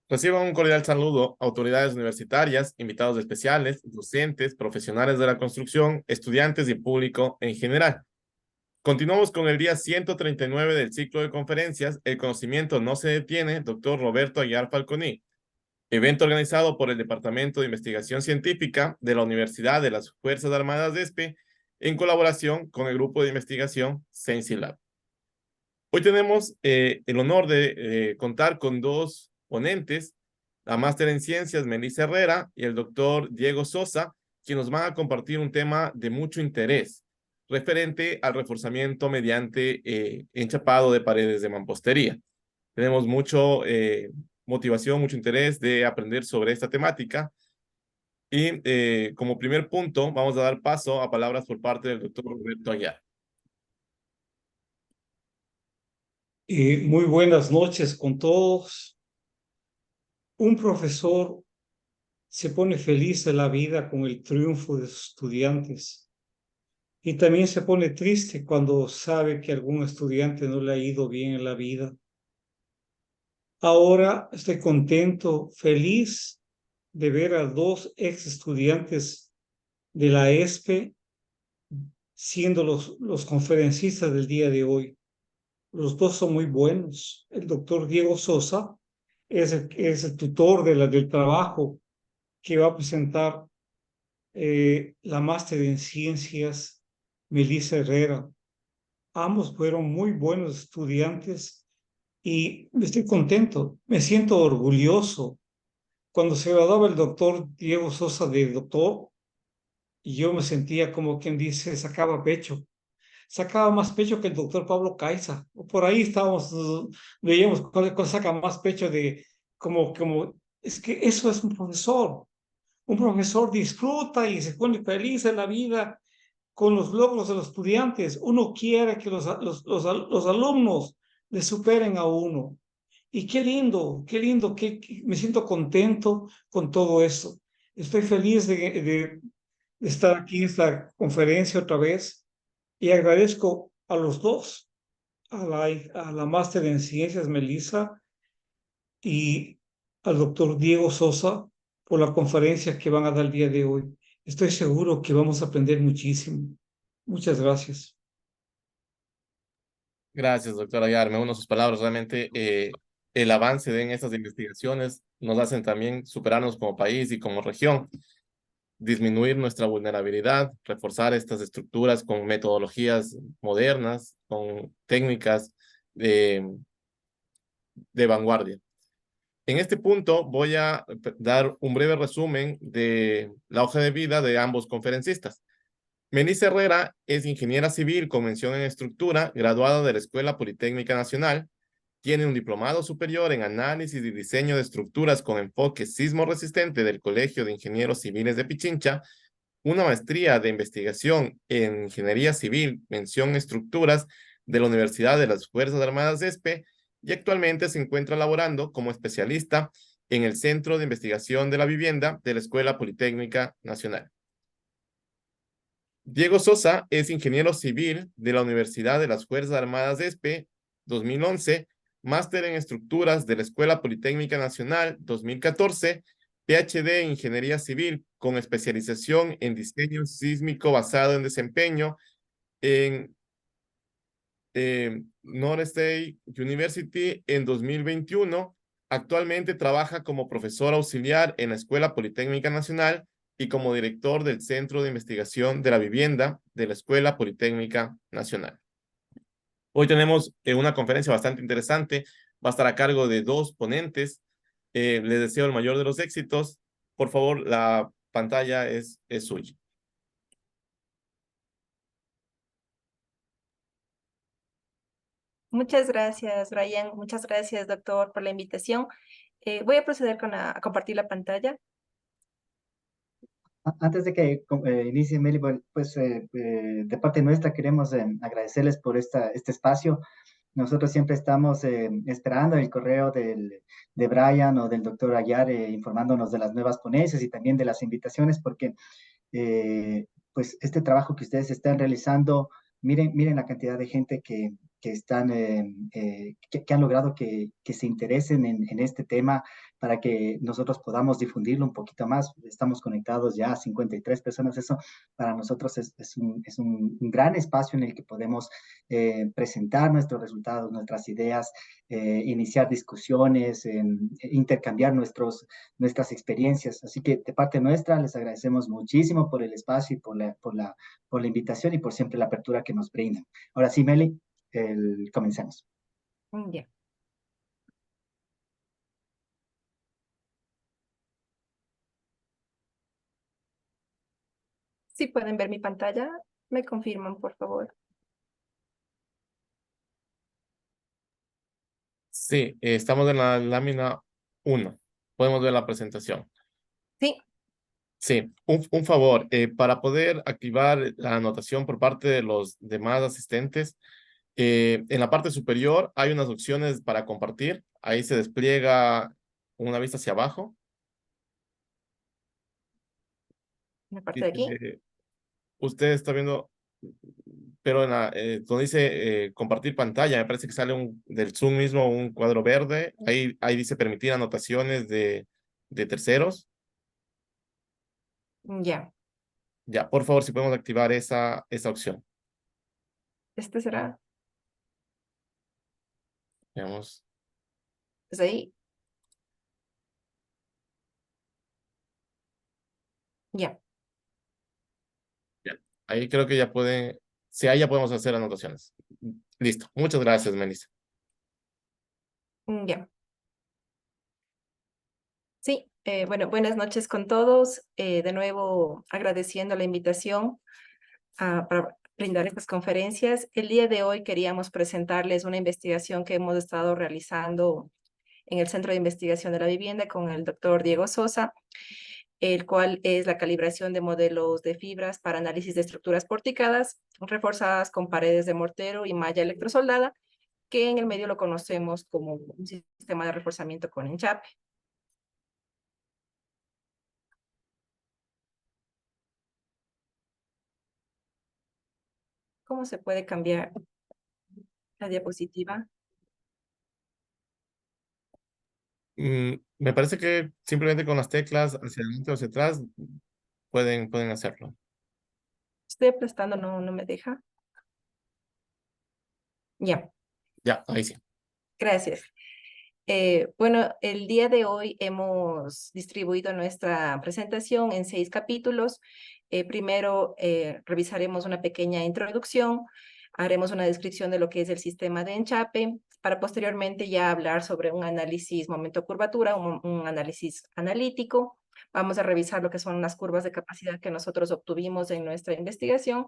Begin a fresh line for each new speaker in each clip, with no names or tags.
Reciban un cordial saludo autoridades universitarias, invitados especiales, docentes, profesionales de la construcción, estudiantes y público en general. Continuamos con el día 139 del ciclo de conferencias El conocimiento no se detiene, doctor Roberto Aguiar Falconi, evento organizado por el Departamento de Investigación Científica de la Universidad de las Fuerzas Armadas de ESPE en colaboración con el grupo de investigación SensiLab. Hoy tenemos el honor de contar con dos ponentes, la máster en ciencias Melissa Herrera y el doctor Diego Sosa, quienes nos van a compartir un tema de mucho interés referente al reforzamiento mediante enchapado de paredes de mampostería. Tenemos mucho motivación, mucho interés de aprender sobre esta temática y como primer punto vamos a dar paso a palabras por parte del doctor Roberto Aguiar.
Muy buenas noches con todos. Un profesor se pone feliz de la vida con el triunfo de sus estudiantes y también se pone triste cuando sabe que algún estudiante no le ha ido bien en la vida. Ahora estoy contento, feliz de ver a dos ex estudiantes de la ESPE siendo los conferencistas del día de hoy. Los dos son muy buenos. El doctor Diego Sosa es el tutor del trabajo que va a presentar la máster en ciencias Melissa Herrera. Ambos fueron muy buenos estudiantes y estoy contento, me siento orgulloso. Cuando se graduaba el doctor Diego Sosa de doctor, yo me sentía como quien dice, sacaba más pecho que el doctor Pablo Caiza. Por ahí estábamos, veíamos cuál saca más pecho de, es que eso es un profesor. Un profesor disfruta y se pone feliz en la vida con los logros de los estudiantes. Uno quiere que los alumnos le superen a uno. Y qué lindo, que me siento contento con todo eso. Estoy feliz de estar aquí en esta conferencia otra vez y agradezco a los dos, a la máster en ciencias Melissa y al doctor Diego Sosa por la conferencia que van a dar el día de hoy. Estoy seguro que vamos a aprender muchísimo. Muchas gracias.
Gracias, doctora Aguiar. Me uno a sus palabras. Realmente el avance en estas investigaciones nos hacen también superarnos como país y como región, disminuir nuestra vulnerabilidad, reforzar estas estructuras con metodologías modernas, con técnicas de vanguardia. En este punto voy a dar un breve resumen de la hoja de vida de ambos conferencistas. Melissa Herrera es ingeniera civil con mención en estructura, graduada de la Escuela Politécnica Nacional. Tiene un diplomado superior en análisis y diseño de estructuras con enfoque sismo resistente del Colegio de Ingenieros Civiles de Pichincha, una maestría de investigación en ingeniería civil, mención estructuras de la Universidad de las Fuerzas Armadas de ESPE y actualmente se encuentra laborando como especialista en el Centro de Investigación de la Vivienda de la Escuela Politécnica Nacional. Diego Sosa es ingeniero civil de la Universidad de las Fuerzas Armadas de ESPE 2011, máster en estructuras de la Escuela Politécnica Nacional 2014, PhD en ingeniería civil con especialización en diseño sísmico basado en desempeño en North State University en 2021. Actualmente trabaja como profesor auxiliar en la Escuela Politécnica Nacional y como director del Centro de Investigación de la Vivienda de la Escuela Politécnica Nacional. Hoy tenemos una conferencia bastante interesante. Va a estar a cargo de dos ponentes. Les deseo el mayor de los éxitos. Por favor, la pantalla es suya.
Muchas gracias, Brian. Muchas gracias, doctor, por la invitación. Voy a proceder a compartir la pantalla.
Antes de que inicie, Meli, pues de parte nuestra queremos agradecerles por este espacio. Nosotros siempre estamos esperando el correo de Brian o del doctor Aguiar informándonos de las nuevas ponencias y también de las invitaciones, porque pues este trabajo que ustedes están realizando, miren la cantidad de gente que están, que han logrado que se interesen en este tema para que nosotros podamos difundirlo un poquito más. Estamos conectados ya a 53 personas. Eso para nosotros es un gran espacio en el que podemos presentar nuestros resultados, nuestras ideas, iniciar discusiones, intercambiar nuestras experiencias. Así que de parte nuestra les agradecemos muchísimo por el espacio y por la invitación y por siempre la apertura que nos brindan. Ahora sí, Meli, comencemos.
Ya. Si pueden ver mi pantalla, me confirman, por favor.
Sí, estamos en la lámina 1. Podemos ver la presentación.
Sí,
Sí, un favor, para poder activar la anotación por parte de los demás asistentes, en la parte superior hay unas opciones para compartir. Ahí se despliega una vista hacia abajo.
en la parte de aquí.
Dice, usted está viendo, pero donde dice compartir pantalla, me parece que sale del Zoom mismo un cuadro verde. Ahí dice permitir anotaciones de terceros.
Ya.
Ya, por favor, si podemos activar esa opción.
Este será.
Veamos.
Desde ahí. Ya.
Ya. Ahí creo que ya pueden, sí, ahí ya podemos hacer anotaciones. Listo. Muchas gracias, Melissa.
Ya. Sí, bueno, buenas noches con todos. De nuevo, agradeciendo la invitación para brindar estas conferencias. El día de hoy queríamos presentarles una investigación que hemos estado realizando en el Centro de Investigación de la Vivienda con el doctor Diego Sosa, el cual es la calibración de modelos de fibras para análisis de estructuras porticadas, reforzadas con paredes de mortero y malla electrosoldada, que en el medio lo conocemos como un sistema de reforzamiento con enchape. ¿Cómo se puede cambiar la diapositiva?
Me parece que simplemente con las teclas hacia adelante o hacia atrás pueden hacerlo.
Estoy aplastando, no me deja. Ya,
Ya, ahí sí.
gracias. Bueno, el día de hoy hemos distribuido nuestra presentación en 6 capítulos. Primero, revisaremos una pequeña introducción, haremos una descripción de lo que es el sistema de enchape, para posteriormente ya hablar sobre un análisis momento-curvatura, un análisis analítico. Vamos a revisar lo que son las curvas de capacidad que nosotros obtuvimos en nuestra investigación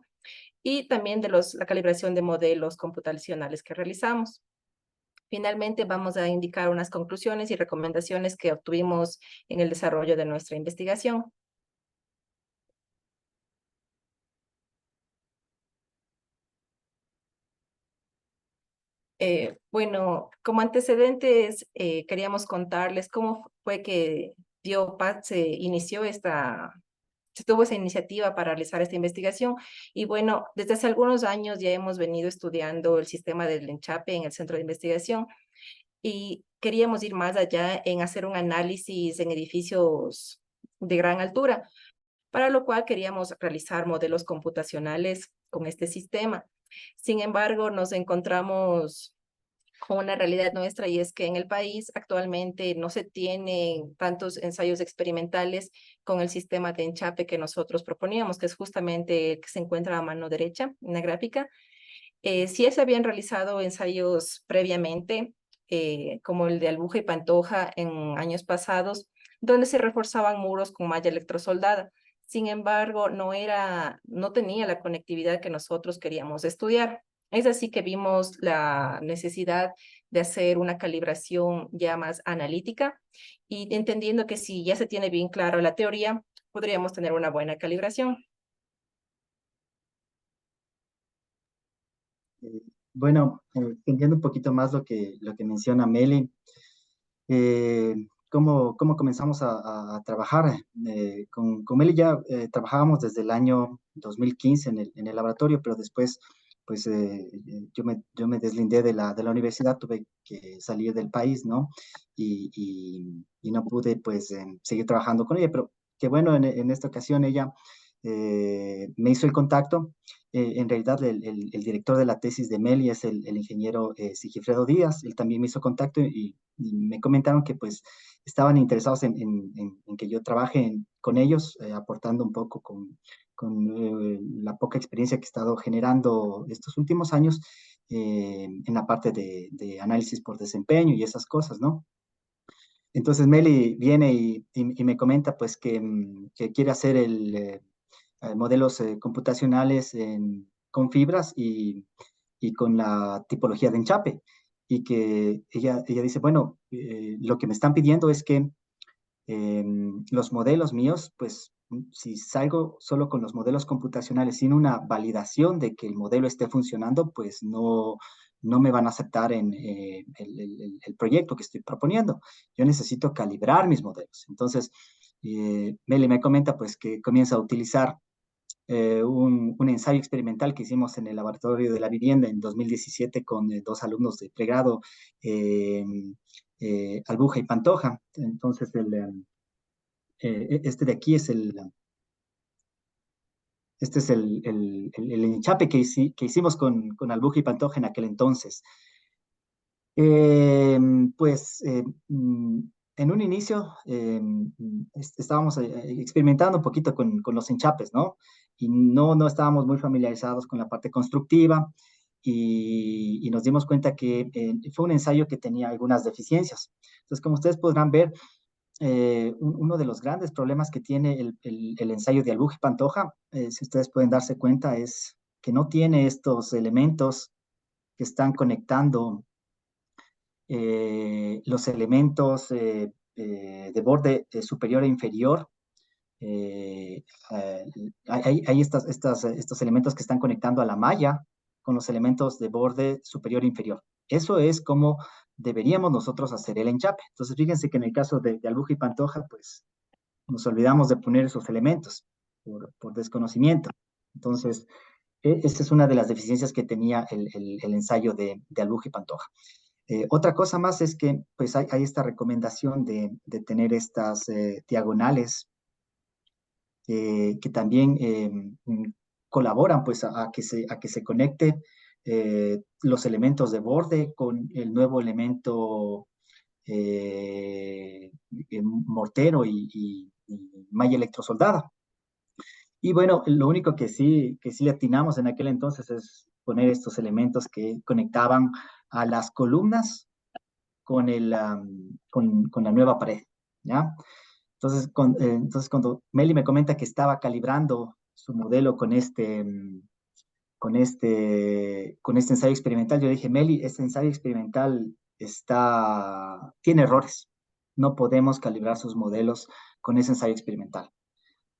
y también de la calibración de modelos computacionales que realizamos. Finalmente, vamos a indicar unas conclusiones y recomendaciones que obtuvimos en el desarrollo de nuestra investigación. Bueno, como antecedentes, queríamos contarles cómo fue que se tuvo esa iniciativa para realizar esta investigación. Y bueno, desde hace algunos años ya hemos venido estudiando el sistema del enchape en el centro de investigación y queríamos ir más allá en hacer un análisis en edificios de gran altura, para lo cual queríamos realizar modelos computacionales con este sistema. Sin embargo, nos encontramos con una realidad nuestra y es que en el país actualmente no se tienen tantos ensayos experimentales con el sistema de enchape que nosotros proponíamos, que es justamente el que se encuentra a mano derecha en la gráfica. Sí se habían realizado ensayos previamente, como el de Albuja y Pantoja en años pasados, donde se reforzaban muros con malla electrosoldada. Sin embargo, no tenía la conectividad que nosotros queríamos estudiar. Es así que vimos la necesidad de hacer una calibración ya más analítica y entendiendo que si ya se tiene bien claro la teoría, podríamos tener una buena calibración.
Bueno, entendiendo un poquito más lo que menciona Meli, cómo comenzamos a trabajar. Con Meli ya trabajábamos desde el año 2015 en el laboratorio, pero después pues yo me deslindé de la universidad, tuve que salir del país, ¿no? Y no pude, pues, seguir trabajando con ella, pero que bueno, en esta ocasión ella me hizo el contacto. En realidad, el director de la tesis de Meli es el ingeniero Sigifredo Díaz. Él también me hizo contacto y me comentaron que, pues, estaban interesados en que yo trabaje con ellos, aportando un poco con la poca experiencia que he estado generando estos últimos años en la parte de análisis por desempeño y esas cosas, ¿no? Entonces Meli viene y me comenta pues que quiere hacer modelos computacionales con fibras y con la tipología de enchape. Y que ella dice, bueno, lo que me están pidiendo es que los modelos míos, pues si salgo solo con los modelos computacionales sin una validación de que el modelo esté funcionando, pues no me van a aceptar en el proyecto que estoy proponiendo. Yo necesito calibrar mis modelos. Entonces, Meli me comenta pues que comienza a utilizar un ensayo experimental que hicimos en el Laboratorio de la Vivienda en 2017 con dos alumnos de pregrado, eh, Albuja y Pantoja. Entonces, este de aquí es este es el enchape que hicimos con Albuja y Pantoja en aquel entonces. Eh, pues en un inicio estábamos experimentando un poquito con los enchapes, ¿no? Y no estábamos muy familiarizados con la parte constructiva y nos dimos cuenta que fue un ensayo que tenía algunas deficiencias. Entonces, como ustedes podrán ver, uno de los grandes problemas que tiene el ensayo de Albuja y Pantoja, si ustedes pueden darse cuenta, es que no tiene estos elementos que están conectando los elementos de borde superior e inferior. eh, eh, hay estos elementos que están conectando a la malla con los elementos de borde superior e inferior. Eso es como deberíamos nosotros hacer el enchape. Entonces, fíjense que en el caso de Albuja y Pantoja, pues nos olvidamos de poner esos elementos por desconocimiento. Entonces, esa es una de las deficiencias que tenía el ensayo de Albuja y Pantoja. Otra cosa más es que pues hay esta recomendación de tener estas diagonales que también colaboran pues a que se conecte los elementos de borde con el nuevo elemento mortero y malla electrosoldada. Y bueno, lo único que sí atinamos en aquel entonces es poner estos elementos que conectaban a las columnas con con la nueva pared, ¿ya? Entonces, entonces, cuando Meli me comenta que estaba calibrando su modelo con este ensayo experimental, yo dije, Meli, este ensayo experimental tiene errores. No podemos calibrar sus modelos con ese ensayo experimental.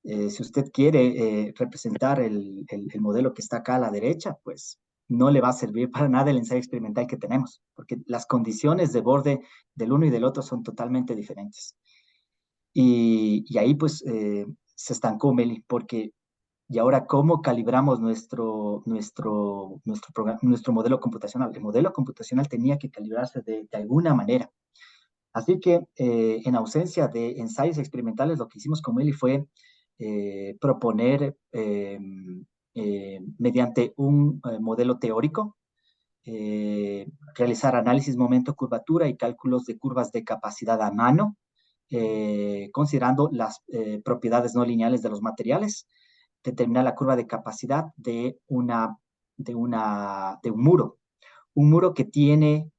Si usted quiere representar el modelo que está acá a la derecha, pues no le va a servir para nada el ensayo experimental que tenemos, porque las condiciones de borde del uno y del otro son totalmente diferentes. Y ahí pues se estancó Meli, porque ¿y ahora cómo calibramos nuestro modelo computacional? El modelo computacional tenía que calibrarse de alguna manera. Así que en ausencia de ensayos experimentales, lo que hicimos con Meli fue proponer mediante un modelo teórico, realizar análisis momento curvatura y cálculos de curvas de capacidad a mano, considerando las propiedades no lineales de los materiales, determinar la curva de capacidad de un muro que tiene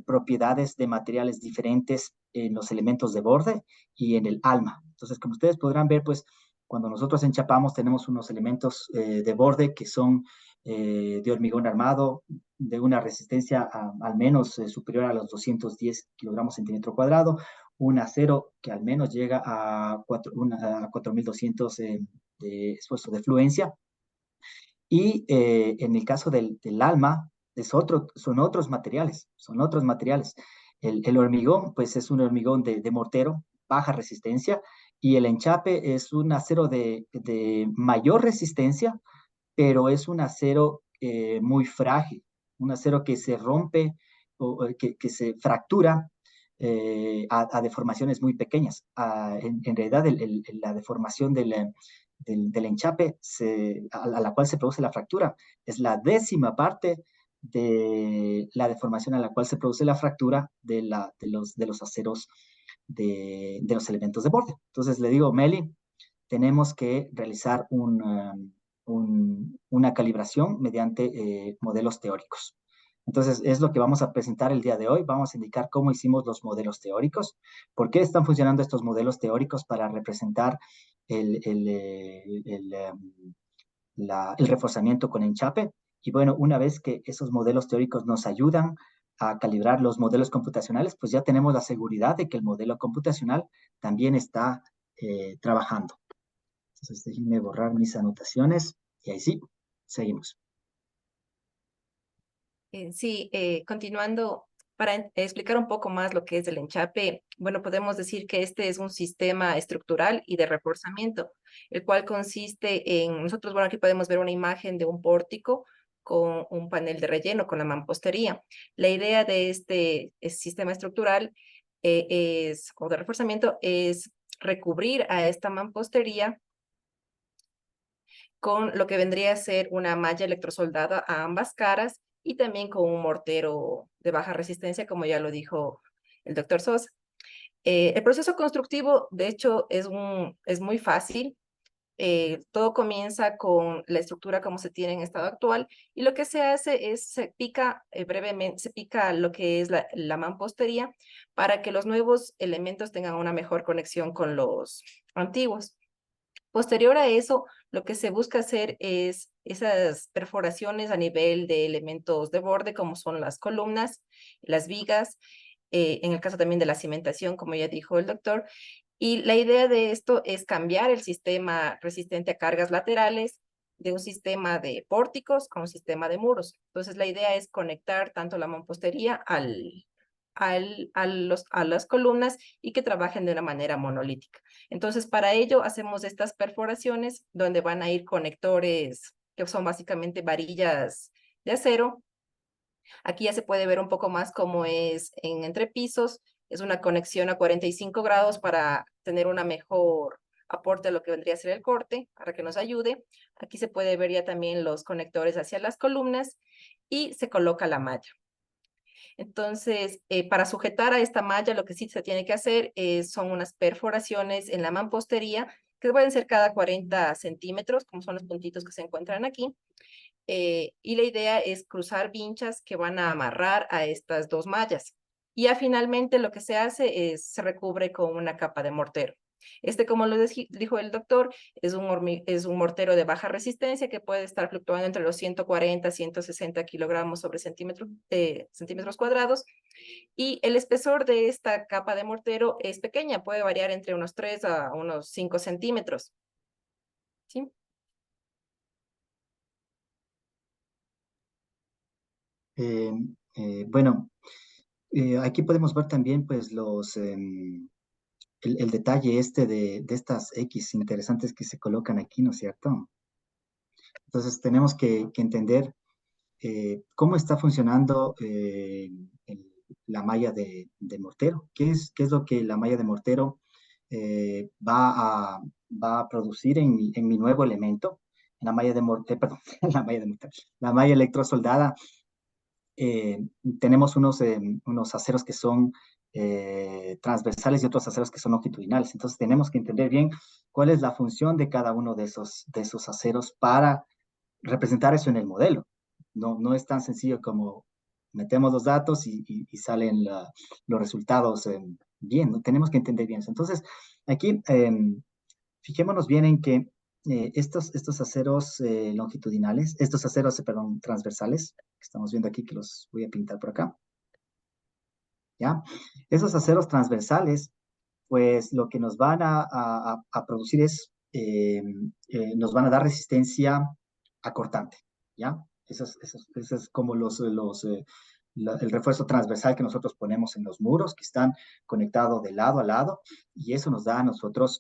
propiedades de materiales diferentes en los elementos de borde y en el alma. Entonces, como ustedes podrán ver, pues cuando nosotros enchapamos tenemos unos elementos de borde que son de hormigón armado, de una resistencia al menos superior a los 210 kilogramos centímetro cuadrado, un acero que al menos llega a 4.200 de esfuerzo de fluencia. Y en el caso del alma, son otros materiales, son otros materiales. El hormigón, pues es un hormigón de mortero, baja resistencia, y el enchape es un acero de mayor resistencia, pero es un acero muy frágil, un acero que se rompe o que se fractura a deformaciones muy pequeñas. En realidad, la deformación del enchape a la cual se produce la fractura es la 10ª parte de la deformación a la cual se produce la fractura de los aceros de los elementos de borde. Entonces le digo, Meli, tenemos que realizar una calibración mediante modelos teóricos. Entonces, es lo que vamos a presentar el día de hoy. Vamos a indicar cómo hicimos los modelos teóricos, por qué están funcionando estos modelos teóricos para representar el reforzamiento con enchape. Y bueno, una vez que esos modelos teóricos nos ayudan a calibrar los modelos computacionales, pues ya tenemos la seguridad de que el modelo computacional también está trabajando. Entonces, déjenme borrar mis anotaciones y ahí sí, seguimos.
Sí, continuando, para explicar un poco más lo que es el enchape, bueno, podemos decir que este es un sistema estructural y de reforzamiento, el cual consiste en, nosotros, bueno, aquí podemos ver una imagen de un pórtico con un panel de relleno, con la mampostería. La idea de este sistema estructural o de reforzamiento es recubrir a esta mampostería con lo que vendría a ser una malla electrosoldada a ambas caras y también con un mortero de baja resistencia, como ya lo dijo el doctor Sosa. El proceso constructivo, de hecho, es muy fácil. Todo comienza con la estructura como se tiene en estado actual y lo que se hace es se pica brevemente, se pica lo que es la mampostería para que los nuevos elementos tengan una mejor conexión con los antiguos. Posterior a eso, lo que se busca hacer es esas perforaciones a nivel de elementos de borde, como son las columnas, las vigas, en el caso también de la cimentación, como ya dijo el doctor. Y la idea de esto es cambiar el sistema resistente a cargas laterales de un sistema de pórticos a un sistema de muros. Entonces, la idea es conectar tanto la mampostería a las columnas y que trabajen de una manera monolítica. Entonces, para ello hacemos estas perforaciones donde van a ir conectores que son básicamente varillas de acero. Aquí ya se puede ver un poco más cómo es en entrepisos. Es una conexión a 45 grados para tener una mejor aporte a lo que vendría a ser el corte, para que nos ayude. Aquí se puede ver ya también los conectores hacia las columnas y se coloca la malla. Entonces, para sujetar a esta malla, lo que sí se tiene que hacer son unas perforaciones en la mampostería, que pueden ser cada 40 centímetros, como son los puntitos que se encuentran aquí. Y la idea es cruzar vinchas que van a amarrar a estas dos mallas. Y ya finalmente lo que se hace es, se recubre con una capa de mortero. Este, como lo dijo el doctor, es un mortero de baja resistencia que puede estar fluctuando entre los 140 160 kilogramos sobre centímetros cuadrados. Y el espesor de esta capa de mortero es pequeña, puede variar entre unos 3 a unos 5 centímetros. ¿Sí?
Bueno, aquí podemos ver también pues el detalle este de estas X interesantes que se colocan aquí, ¿no es cierto? Entonces tenemos que entender cómo está funcionando la malla de mortero. ¿Qué es lo que la malla de mortero va a producir en mi nuevo elemento? La malla de mortero, perdón, la malla de mortero, la malla electrosoldada. Tenemos unos aceros que son transversales y otros aceros que son longitudinales. Entonces tenemos que entender bien cuál es la función de cada uno de esos aceros para representar eso en el modelo. No es tan sencillo como metemos los datos y salen los resultados bien, ¿no? Tenemos que entender bien eso. Entonces, aquí fijémonos bien en que estos aceros longitudinales, estos aceros, perdón, transversales, que estamos viendo aquí, que los voy a pintar por acá, ¿ya? Esos aceros transversales, pues lo que nos van a producir es, nos van a dar resistencia acortante, ¿ya? Eso es como el refuerzo transversal que nosotros ponemos en los muros, que están conectados de lado a lado, y eso nos da a nosotros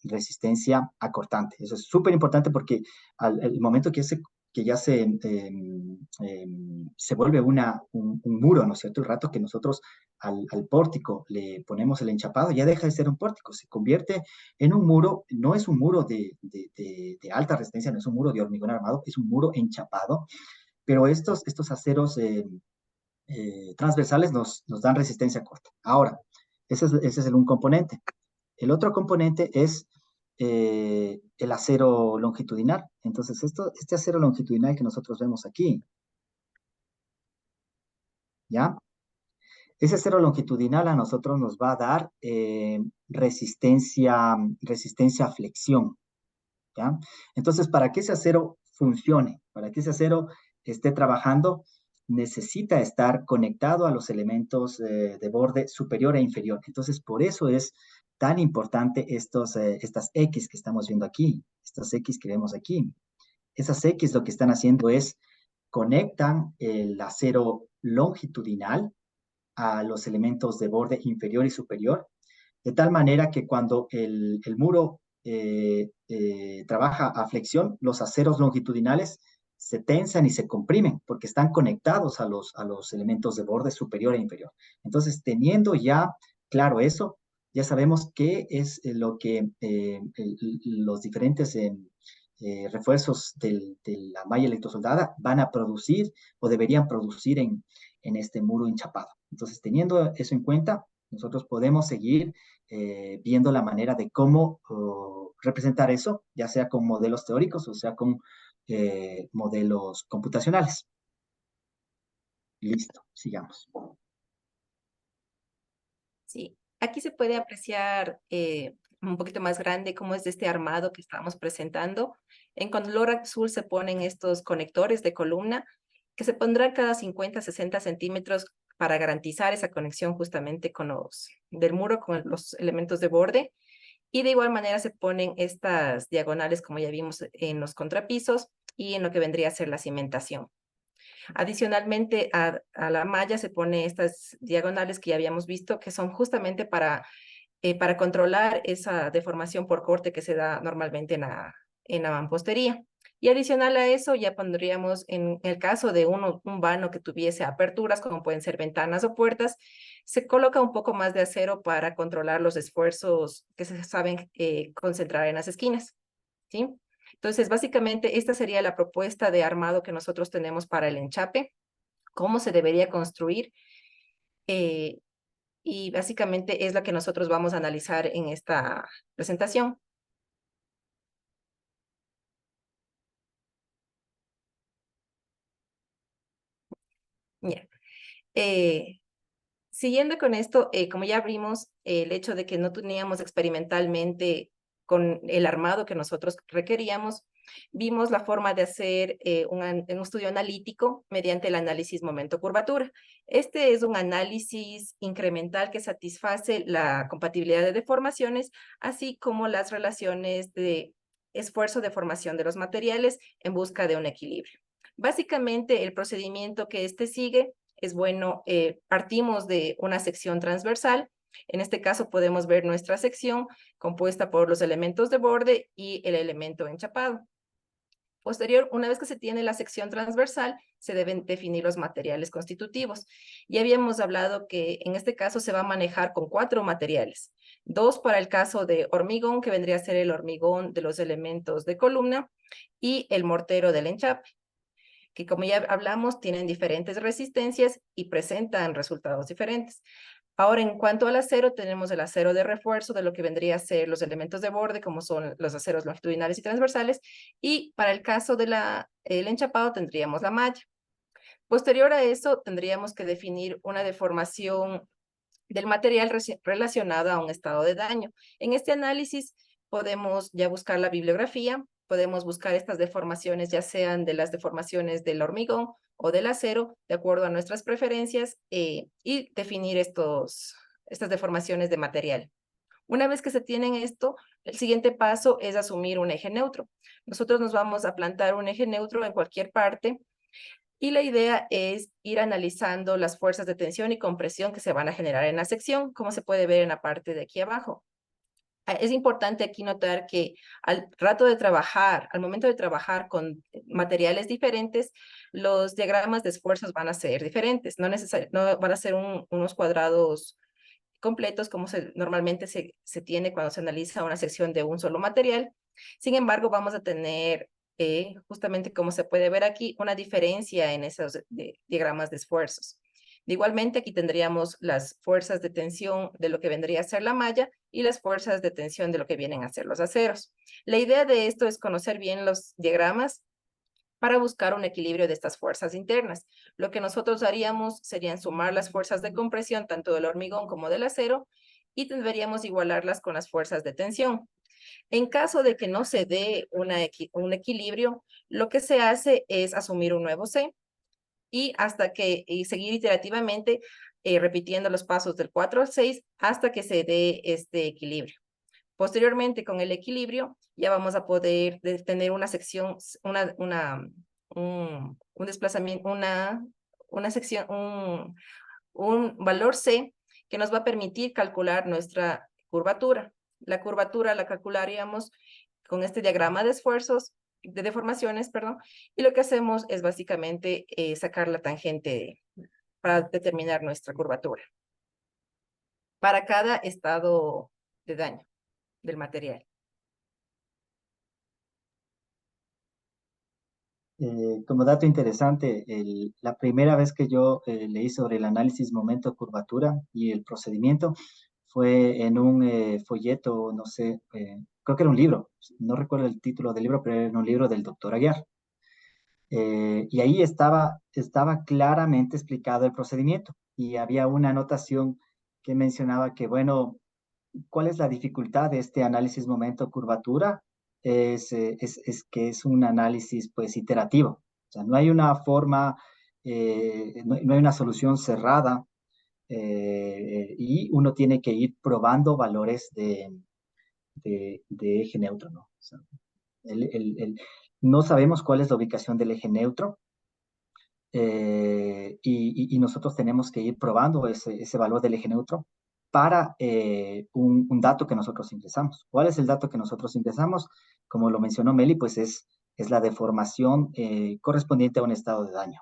resistencia acortante. Eso es súper importante porque al el momento que que ya se vuelve un muro, ¿no es cierto? El rato que nosotros al pórtico le ponemos el enchapado, ya deja de ser un pórtico, se convierte en un muro, no es un muro de alta resistencia, no es un muro de hormigón armado, es un muro enchapado, pero estos aceros transversales nos dan resistencia corta. Ahora, ese es un componente. El otro componente es el acero longitudinal. Entonces, este acero longitudinal que nosotros vemos aquí, ¿ya? Ese acero longitudinal a nosotros nos va a dar resistencia a flexión, ¿ya? Entonces, para que ese acero funcione, para que ese acero esté trabajando, necesita estar conectado a los elementos de borde superior e inferior. Entonces, por eso es tan importante estas X que estamos viendo aquí, estas X que vemos aquí. Esas X lo que están haciendo es conectan el acero longitudinal a los elementos de borde inferior y superior, de tal manera que cuando el muro trabaja a flexión, los aceros longitudinales se tensan y se comprimen porque están conectados a los elementos de borde superior e inferior. Entonces, teniendo ya claro eso, ya sabemos qué es lo que los diferentes refuerzos de la malla electrosoldada van a producir o deberían producir en este muro enchapado. Entonces, teniendo eso en cuenta, nosotros podemos seguir viendo la manera de cómo representar eso, ya sea con modelos teóricos o sea con modelos computacionales. Listo, sigamos.
Sí, aquí se puede apreciar un poquito más grande cómo es este armado que estamos presentando. En color azul se ponen estos conectores de columna que se pondrán cada 50, 60 centímetros para garantizar esa conexión justamente con del muro con los elementos de borde. Y de igual manera se ponen estas diagonales, como ya vimos, en los contrapisos y en lo que vendría a ser la cimentación. Adicionalmente a la malla se pone estas diagonales que ya habíamos visto, que son justamente para controlar esa deformación por corte que se da normalmente en la mampostería. Y adicional a eso, ya pondríamos en el caso de un vano que tuviese aperturas, como pueden ser ventanas o puertas, se coloca un poco más de acero para controlar los esfuerzos que se saben concentrar en las esquinas, ¿sí? Entonces, básicamente, esta sería la propuesta de armado que nosotros tenemos para el enchape, cómo se debería construir, y básicamente es la que nosotros vamos a analizar en esta presentación. Yeah. Siguiendo con esto, como ya vimos, el hecho de que no teníamos experimentalmente con el armado que nosotros requeríamos, vimos la forma de hacer un estudio analítico mediante el análisis momento-curvatura. Este es un análisis incremental que satisface la compatibilidad de deformaciones, así como las relaciones de esfuerzo de formación de los materiales en busca de un equilibrio. Básicamente, el procedimiento que este sigue es bueno, partimos de una sección transversal. En este caso podemos ver nuestra sección compuesta por los elementos de borde y el elemento enchapado. Posterior, una vez que se tiene la sección transversal, se deben definir los materiales constitutivos. Ya habíamos hablado que en este caso se va a manejar con 4 materiales. 2 para el caso de hormigón, que vendría a ser el hormigón de los elementos de columna, y el mortero del enchape, que como ya hablamos, tienen diferentes resistencias y presentan resultados diferentes. Ahora, en cuanto al acero, tenemos el acero de refuerzo de lo que vendría a ser los elementos de borde, como son los aceros longitudinales y transversales, y para el caso del enchapado tendríamos la malla. Posterior a eso, tendríamos que definir una deformación del material relacionada a un estado de daño. En este análisis podemos ya buscar la bibliografía, podemos buscar estas deformaciones, ya sean de las deformaciones del hormigón o del acero, de acuerdo a nuestras preferencias, y definir estas deformaciones de material. Una vez que se tienen esto, el siguiente paso es asumir un eje neutro. Nosotros nos vamos a plantar un eje neutro en cualquier parte, y la idea es ir analizando las fuerzas de tensión y compresión que se van a generar en la sección, como se puede ver en la parte de aquí abajo. Es importante aquí notar que al rato de trabajar, al momento de trabajar con materiales diferentes, los diagramas de esfuerzos van a ser diferentes. No van a ser unos cuadrados completos como normalmente se tiene cuando se analiza una sección de un solo material. Sin embargo, vamos a tener, justamente como se puede ver aquí, una diferencia en esos diagramas de esfuerzos. Igualmente, aquí tendríamos las fuerzas de tensión de lo que vendría a ser la malla y las fuerzas de tensión de lo que vienen a ser los aceros. La idea de esto es conocer bien los diagramas para buscar un equilibrio de estas fuerzas internas. Lo que nosotros haríamos serían sumar las fuerzas de compresión, tanto del hormigón como del acero, y deberíamos igualarlas con las fuerzas de tensión. En caso de que no se dé un equilibrio, lo que se hace es asumir un nuevo C y seguir iterativamente repitiendo los pasos del 4 al 6 hasta que se dé este equilibrio. Posteriormente, con el equilibrio, ya vamos a poder tener una sección, un desplazamiento, una sección, un valor C que nos va a permitir calcular nuestra curvatura. La curvatura la calcularíamos con este diagrama de esfuerzos, de deformaciones, perdón, y lo que hacemos es básicamente sacar la tangente para determinar nuestra curvatura para cada estado de daño del material.
Como dato interesante, la primera vez que yo leí sobre el análisis momento-curvatura y el procedimiento fue en un folleto, no sé, creo que era un libro, no recuerdo el título del libro, pero era un libro del doctor Aguiar. Y ahí estaba claramente explicado el procedimiento y había una anotación que mencionaba que, bueno, ¿cuál es la dificultad de este análisis momento-curvatura? Es que es un análisis pues iterativo. O sea, no hay una forma, no hay una solución cerrada y uno tiene que ir probando valores de eje neutro, ¿no? O sea, no sabemos cuál es la ubicación del eje neutro, y nosotros tenemos que ir probando ese valor del eje neutro para un dato que nosotros ingresamos. ¿Cuál es el dato que nosotros ingresamos? Como lo mencionó Meli, pues es la deformación correspondiente a un estado de daño.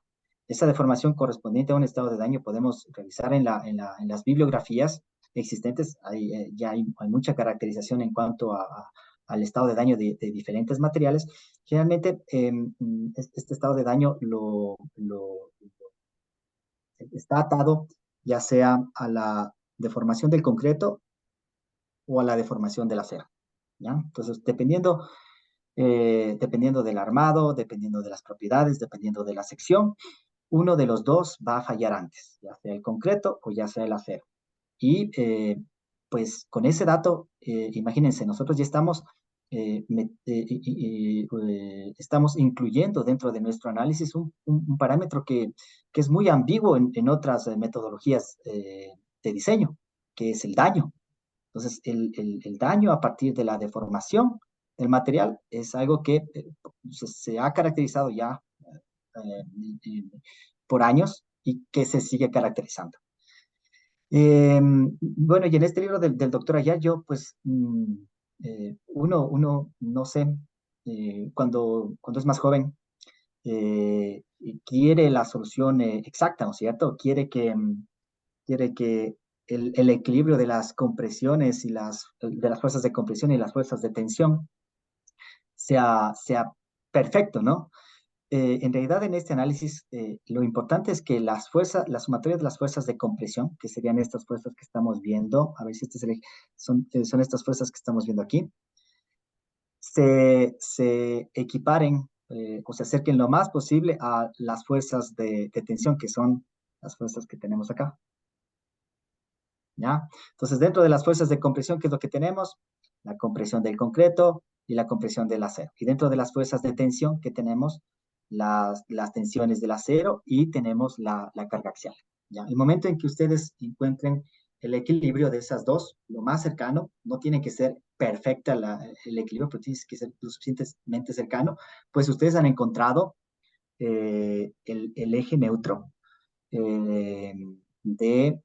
Esa deformación correspondiente a un estado de daño podemos revisar en las bibliografías existentes. Hay mucha caracterización en cuanto al estado de daño de diferentes materiales. Generalmente, este estado de daño está atado ya sea a la deformación del concreto o a la deformación del acero, ¿ya? Entonces, dependiendo del armado, dependiendo de las propiedades, dependiendo de la sección, uno de los dos va a fallar antes, ya sea el concreto o ya sea el acero. Y pues con ese dato, imagínense, nosotros ya estamos incluyendo dentro de nuestro análisis un parámetro que es muy ambiguo en otras metodologías de diseño, que es el daño. Entonces, el daño a partir de la deformación del material es algo que se ha caracterizado ya eh, por años y que se sigue caracterizando. Bueno, y en este libro del doctor Ayar, yo pues, uno no sé, cuando es más joven, y quiere la solución exacta, ¿no es cierto? Quiere que el equilibrio de las compresiones de las fuerzas de compresión y las fuerzas de tensión sea perfecto, ¿no? En realidad, en este análisis, lo importante es que la sumatoria de las fuerzas de compresión, que serían estas fuerzas que estamos viendo, a ver si son estas fuerzas que estamos viendo aquí, se equiparen o se acerquen lo más posible a las fuerzas de tensión, que son las fuerzas que tenemos acá. ¿Ya? Entonces, dentro de las fuerzas de compresión, ¿qué es lo que tenemos? La compresión del concreto y la compresión del acero. Y dentro de las fuerzas de tensión, ¿qué tenemos? Las tensiones del acero y tenemos la carga axial. ¿Ya? El momento en que ustedes encuentren el equilibrio de esas dos, lo más cercano, no tiene que ser perfecta el equilibrio, pero tiene que ser lo suficientemente cercano, pues ustedes han encontrado el eje neutro eh, de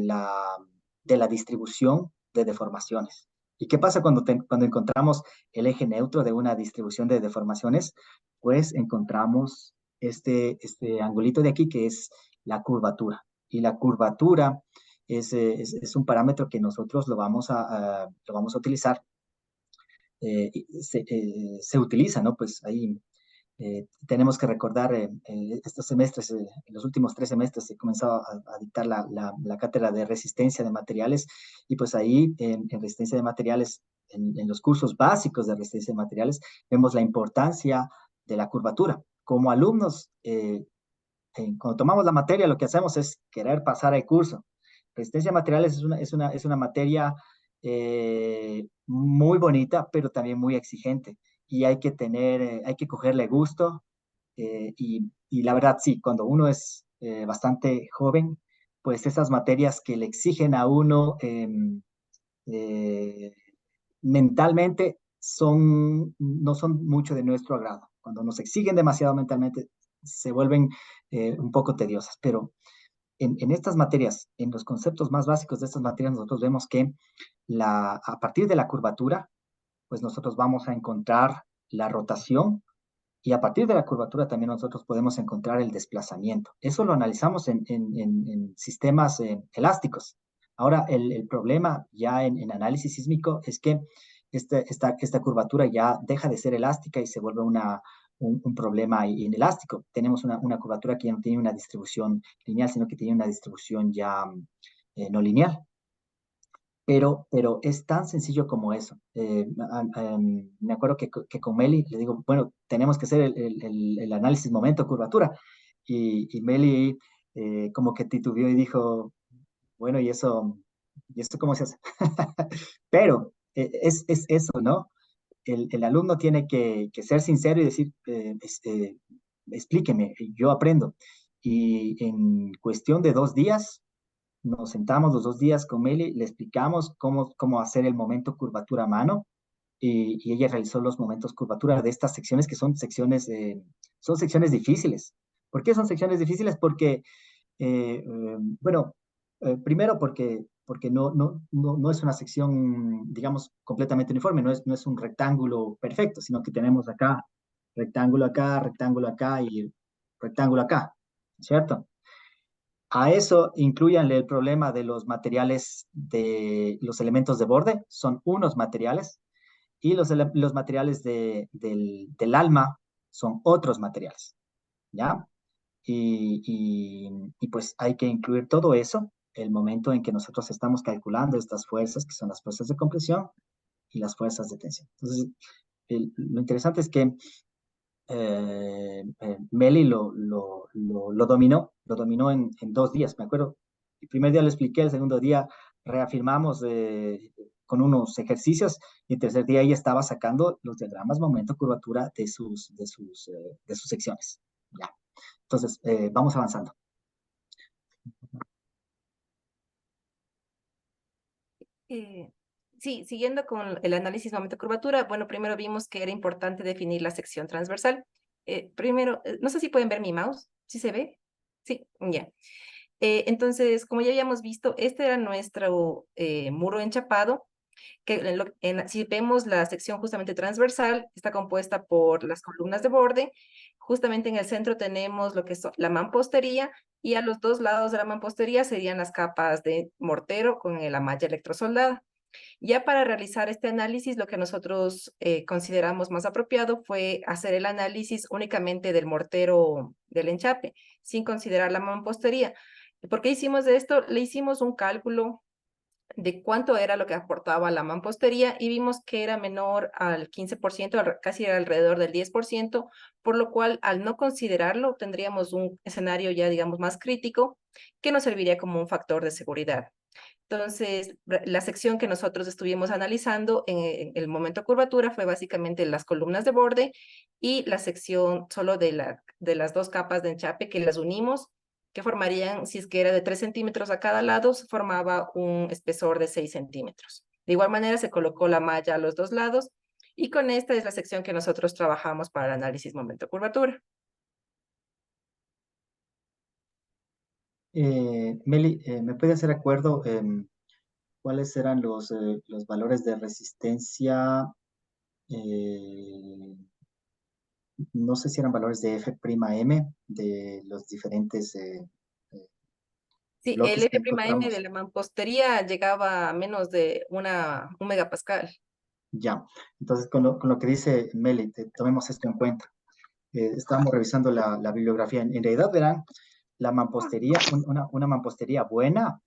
la distribución de deformaciones. ¿Y qué pasa cuando encontramos el eje neutro de una distribución de deformaciones? Pues encontramos este angulito de aquí que es la curvatura. Y la curvatura es un parámetro que nosotros lo vamos a utilizar. Se utiliza, ¿no? Pues ahí tenemos que recordar estos semestres, en los últimos 3 semestres he comenzado a dictar la cátedra de resistencia de materiales y pues ahí en resistencia de materiales, en los cursos básicos de resistencia de materiales, vemos la importancia de la curvatura. Como alumnos, cuando tomamos la materia, lo que hacemos es querer pasar el curso. Resistencia de materiales es una materia muy bonita, pero también muy exigente. Y hay que cogerle gusto. Y la verdad, sí, cuando uno es bastante joven, pues esas materias que le exigen a uno eh, mentalmente no son mucho de nuestro agrado. Cuando nos exigen demasiado mentalmente, se vuelven un poco tediosas. Pero en estas materias, en los conceptos más básicos de estas materias, nosotros vemos que a partir de la curvatura, pues nosotros vamos a encontrar la rotación y a partir de la curvatura también nosotros podemos encontrar el desplazamiento. Eso lo analizamos en sistemas elásticos. Ahora, el problema ya en análisis sísmico es que esta curvatura ya deja de ser elástica y se vuelve un problema inelástico. Tenemos una curvatura que ya no tiene una distribución lineal, sino que tiene una distribución ya no lineal. Pero es tan sencillo como eso. Me acuerdo que con Meli le digo, bueno, tenemos que hacer el análisis momento-curvatura. Y Meli como que titubeó y dijo, bueno, ¿y eso cómo se hace? Pero es eso, ¿no? El alumno tiene que ser sincero y decir, explíqueme, yo aprendo. Y en cuestión de 2 días, nos sentamos los 2 días con Meli, le explicamos cómo hacer el momento curvatura a mano y ella realizó los momentos curvatura de estas secciones que son secciones difíciles. ¿Por qué son secciones difíciles? Porque, bueno, primero porque no es una sección, digamos, completamente uniforme, no es un rectángulo perfecto, sino que tenemos rectángulo acá y rectángulo acá, ¿cierto? A eso incluyanle el problema de los materiales de los elementos de borde, son unos materiales, y los materiales del alma son otros materiales, ¿ya? Y pues hay que incluir todo eso, el momento en que nosotros estamos calculando estas fuerzas, que son las fuerzas de compresión y las fuerzas de tensión. Entonces, lo interesante es que Meli lo dominó en 2 días, me acuerdo. El primer día lo expliqué, el segundo día reafirmamos con unos ejercicios y el tercer día ella estaba sacando los diagramas momento curvatura de sus secciones. Ya. Entonces, vamos avanzando.
Eh, sí, siguiendo con el análisis momento-curvatura, bueno, primero vimos que era importante definir la sección transversal. Primero, no sé si pueden ver mi mouse, ¿sí se ve? Sí, ya. Entonces, como ya habíamos visto, este era nuestro muro enchapado, que si vemos la sección justamente transversal, está compuesta por las columnas de borde. Justamente en el centro tenemos lo que es la mampostería y a los dos lados de la mampostería serían las capas de mortero con la malla electrosoldada. Ya para realizar este análisis, lo que nosotros consideramos más apropiado fue hacer el análisis únicamente del mortero del enchape, sin considerar la mampostería. ¿Por qué hicimos esto? Le hicimos un cálculo de cuánto era lo que aportaba la mampostería y vimos que era menor al 15%, casi era alrededor del 10%, por lo cual al no considerarlo tendríamos un escenario ya digamos más crítico que nos serviría como un factor de seguridad. Entonces, la sección que nosotros estuvimos analizando en el momento curvatura fue básicamente las columnas de borde y la sección solo de las dos capas de enchape que las unimos, que formarían, si es que era de 3 centímetros a cada lado, se formaba un espesor de 6 centímetros. De igual manera, se colocó la malla a los dos lados y con esta es la sección que nosotros trabajamos para el análisis momento curvatura.
Meli, ¿me puede hacer acuerdo cuáles eran los valores de resistencia. No sé si eran valores de F'M de los diferentes
Sí, el
bloques que
F'M de
encontramos.
la mampostería llegaba a menos de un megapascal.
Ya, entonces con lo que dice Meli, tomemos esto en cuenta. Estábamos revisando la bibliografía. En realidad, verán, la mampostería, una mampostería buena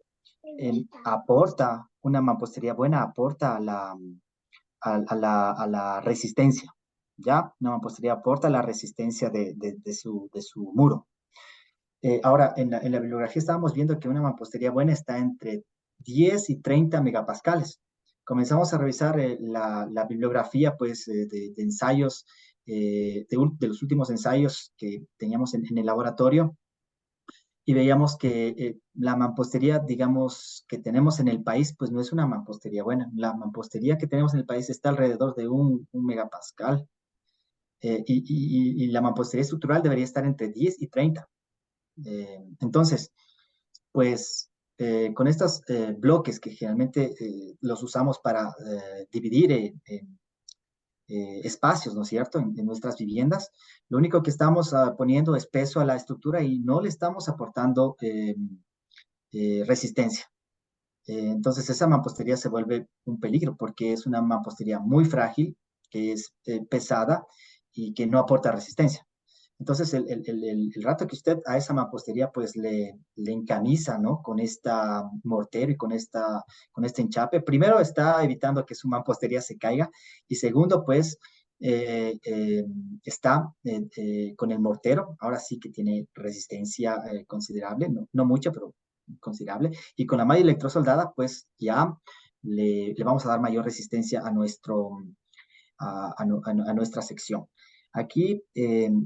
aporta a la resistencia, ¿ya? Una mampostería aporta a la resistencia de su muro. Ahora, en la bibliografía estábamos viendo que una mampostería buena está entre 10 y 30 megapascales. Comenzamos a revisar la bibliografía, pues, de ensayos, de los últimos ensayos que teníamos en el laboratorio, y veíamos que la mampostería, digamos, que tenemos en el país, pues no es una mampostería buena. La mampostería que tenemos en el país está alrededor de un megapascal, y la mampostería estructural debería estar entre 10 y 30. Entonces, pues con estos bloques que generalmente los usamos para dividir espacios, ¿no es cierto?, en nuestras viviendas, lo único que estamos poniendo es peso a la estructura y no le estamos aportando resistencia. Entonces esa mampostería se vuelve un peligro porque es una mampostería muy frágil, que es pesada y que no aporta resistencia. Entonces, el rato que usted a esa mampostería pues le encamisa, ¿no? Con esta mortero y con este enchape, primero está evitando que su mampostería se caiga y segundo, pues está con el mortero, ahora sí que tiene resistencia considerable, no mucha, pero considerable, y con la malla electrosoldada, pues ya le vamos a dar mayor resistencia a nuestra sección. Aquí,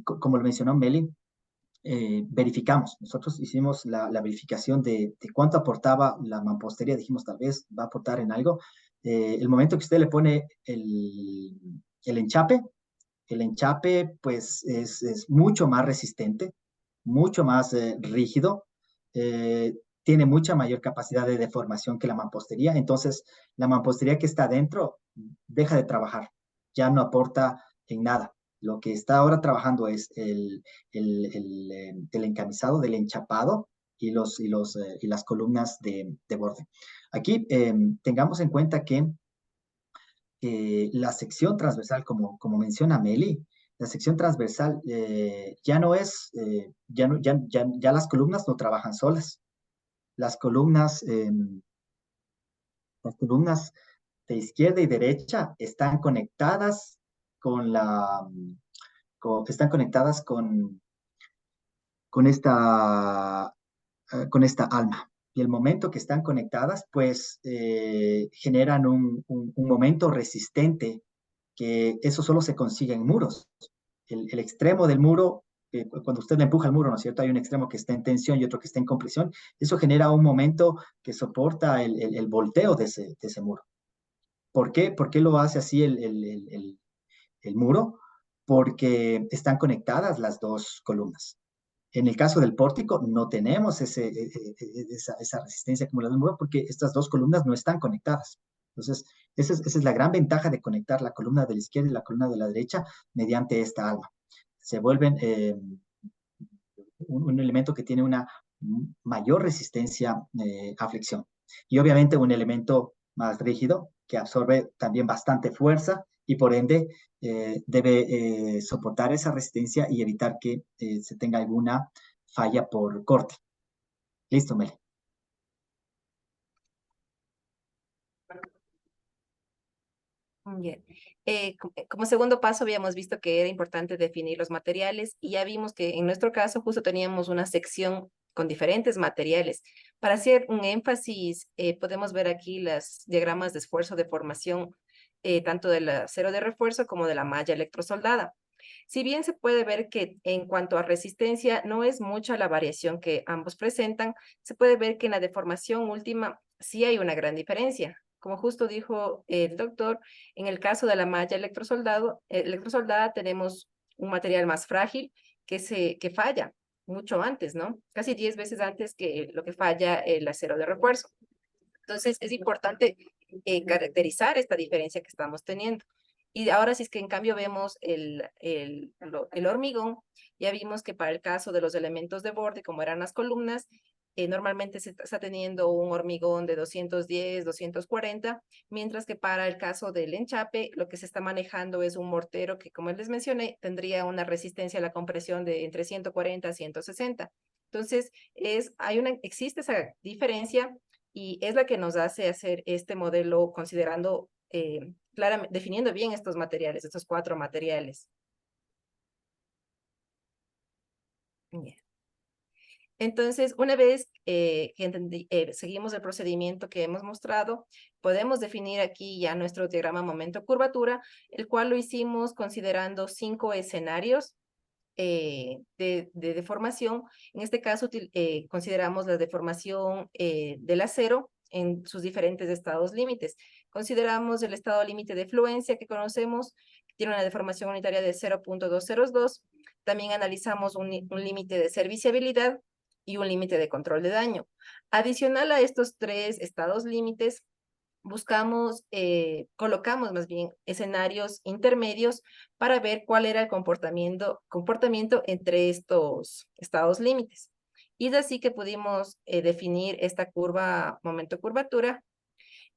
como lo mencionó Meli, verificamos. Nosotros hicimos la verificación de cuánto aportaba la mampostería. Dijimos, tal vez va a aportar en algo. El momento que usted le pone el enchape, pues es mucho más resistente, mucho más rígido, tiene mucha mayor capacidad de deformación que la mampostería. Entonces, la mampostería que está adentro deja de trabajar, ya no aporta en nada. Lo que está ahora trabajando es el encamisado del enchapado y las columnas de borde. Aquí tengamos en cuenta que la sección transversal, como menciona Meli, la sección transversal ya no es, ya las columnas no trabajan solas. Las columnas, las columnas de izquierda y derecha están conectadas están conectadas con esta, con esta alma. Y el momento que están conectadas, pues generan un momento resistente, que eso solo se consigue en muros. El extremo del muro, cuando usted le empuja el muro, ¿no es cierto? Hay un extremo que está en tensión y otro que está en compresión. Eso genera un momento que soporta el volteo de ese muro. ¿Por qué? ¿Por qué lo hace así el muro? Porque están conectadas las dos columnas. En el caso del pórtico, no tenemos esa resistencia acumulada del muro porque estas dos columnas no están conectadas. Entonces, esa es la gran ventaja de conectar la columna de la izquierda y la columna de la derecha mediante esta alma. Se vuelven un elemento que tiene una mayor resistencia a flexión. Y obviamente un elemento más rígido que absorbe también bastante fuerza y por ende debe soportar esa resistencia y evitar que se tenga alguna falla por corte. Listo, Meli.
Bien. Como segundo paso habíamos visto que era importante definir los materiales y ya vimos que en nuestro caso justo teníamos una sección con diferentes materiales. Para hacer un énfasis, podemos ver aquí los diagramas de esfuerzo de formación, tanto del acero de refuerzo como de la malla electrosoldada. Si bien se puede ver que en cuanto a resistencia no es mucha la variación que ambos presentan, se puede ver que en la deformación última sí hay una gran diferencia. Como justo dijo el doctor, en el caso de la malla electrosoldada tenemos un material más frágil que falla mucho antes, ¿no? Casi 10 veces antes que lo que falla el acero de refuerzo. Entonces, es importante caracterizar esta diferencia que estamos teniendo. Y ahora, si es que en cambio vemos el hormigón, ya vimos que para el caso de los elementos de borde, como eran las columnas, normalmente se está teniendo un hormigón de 210, 240, mientras que para el caso del enchape, lo que se está manejando es un mortero que, como les mencioné, tendría una resistencia a la compresión de entre 140 a 160. Entonces, existe esa diferencia y es la que nos hace hacer este modelo considerando, claramente, definiendo bien estos materiales, estos 4 materiales. Bien. Entonces, una vez que seguimos el procedimiento que hemos mostrado, podemos definir aquí ya nuestro diagrama momento-curvatura, el cual lo hicimos considerando 5 escenarios de deformación. En este caso, consideramos la deformación del acero en sus diferentes estados límites. Consideramos el estado límite de fluencia que conocemos, que tiene una deformación unitaria de 0.202. También analizamos un límite de serviciabilidad y un límite de control de daño. Adicional a estos 3 estados límites, colocamos más bien escenarios intermedios para ver cuál era el comportamiento entre estos estados límites. Y es así que pudimos definir esta curva momento-curvatura.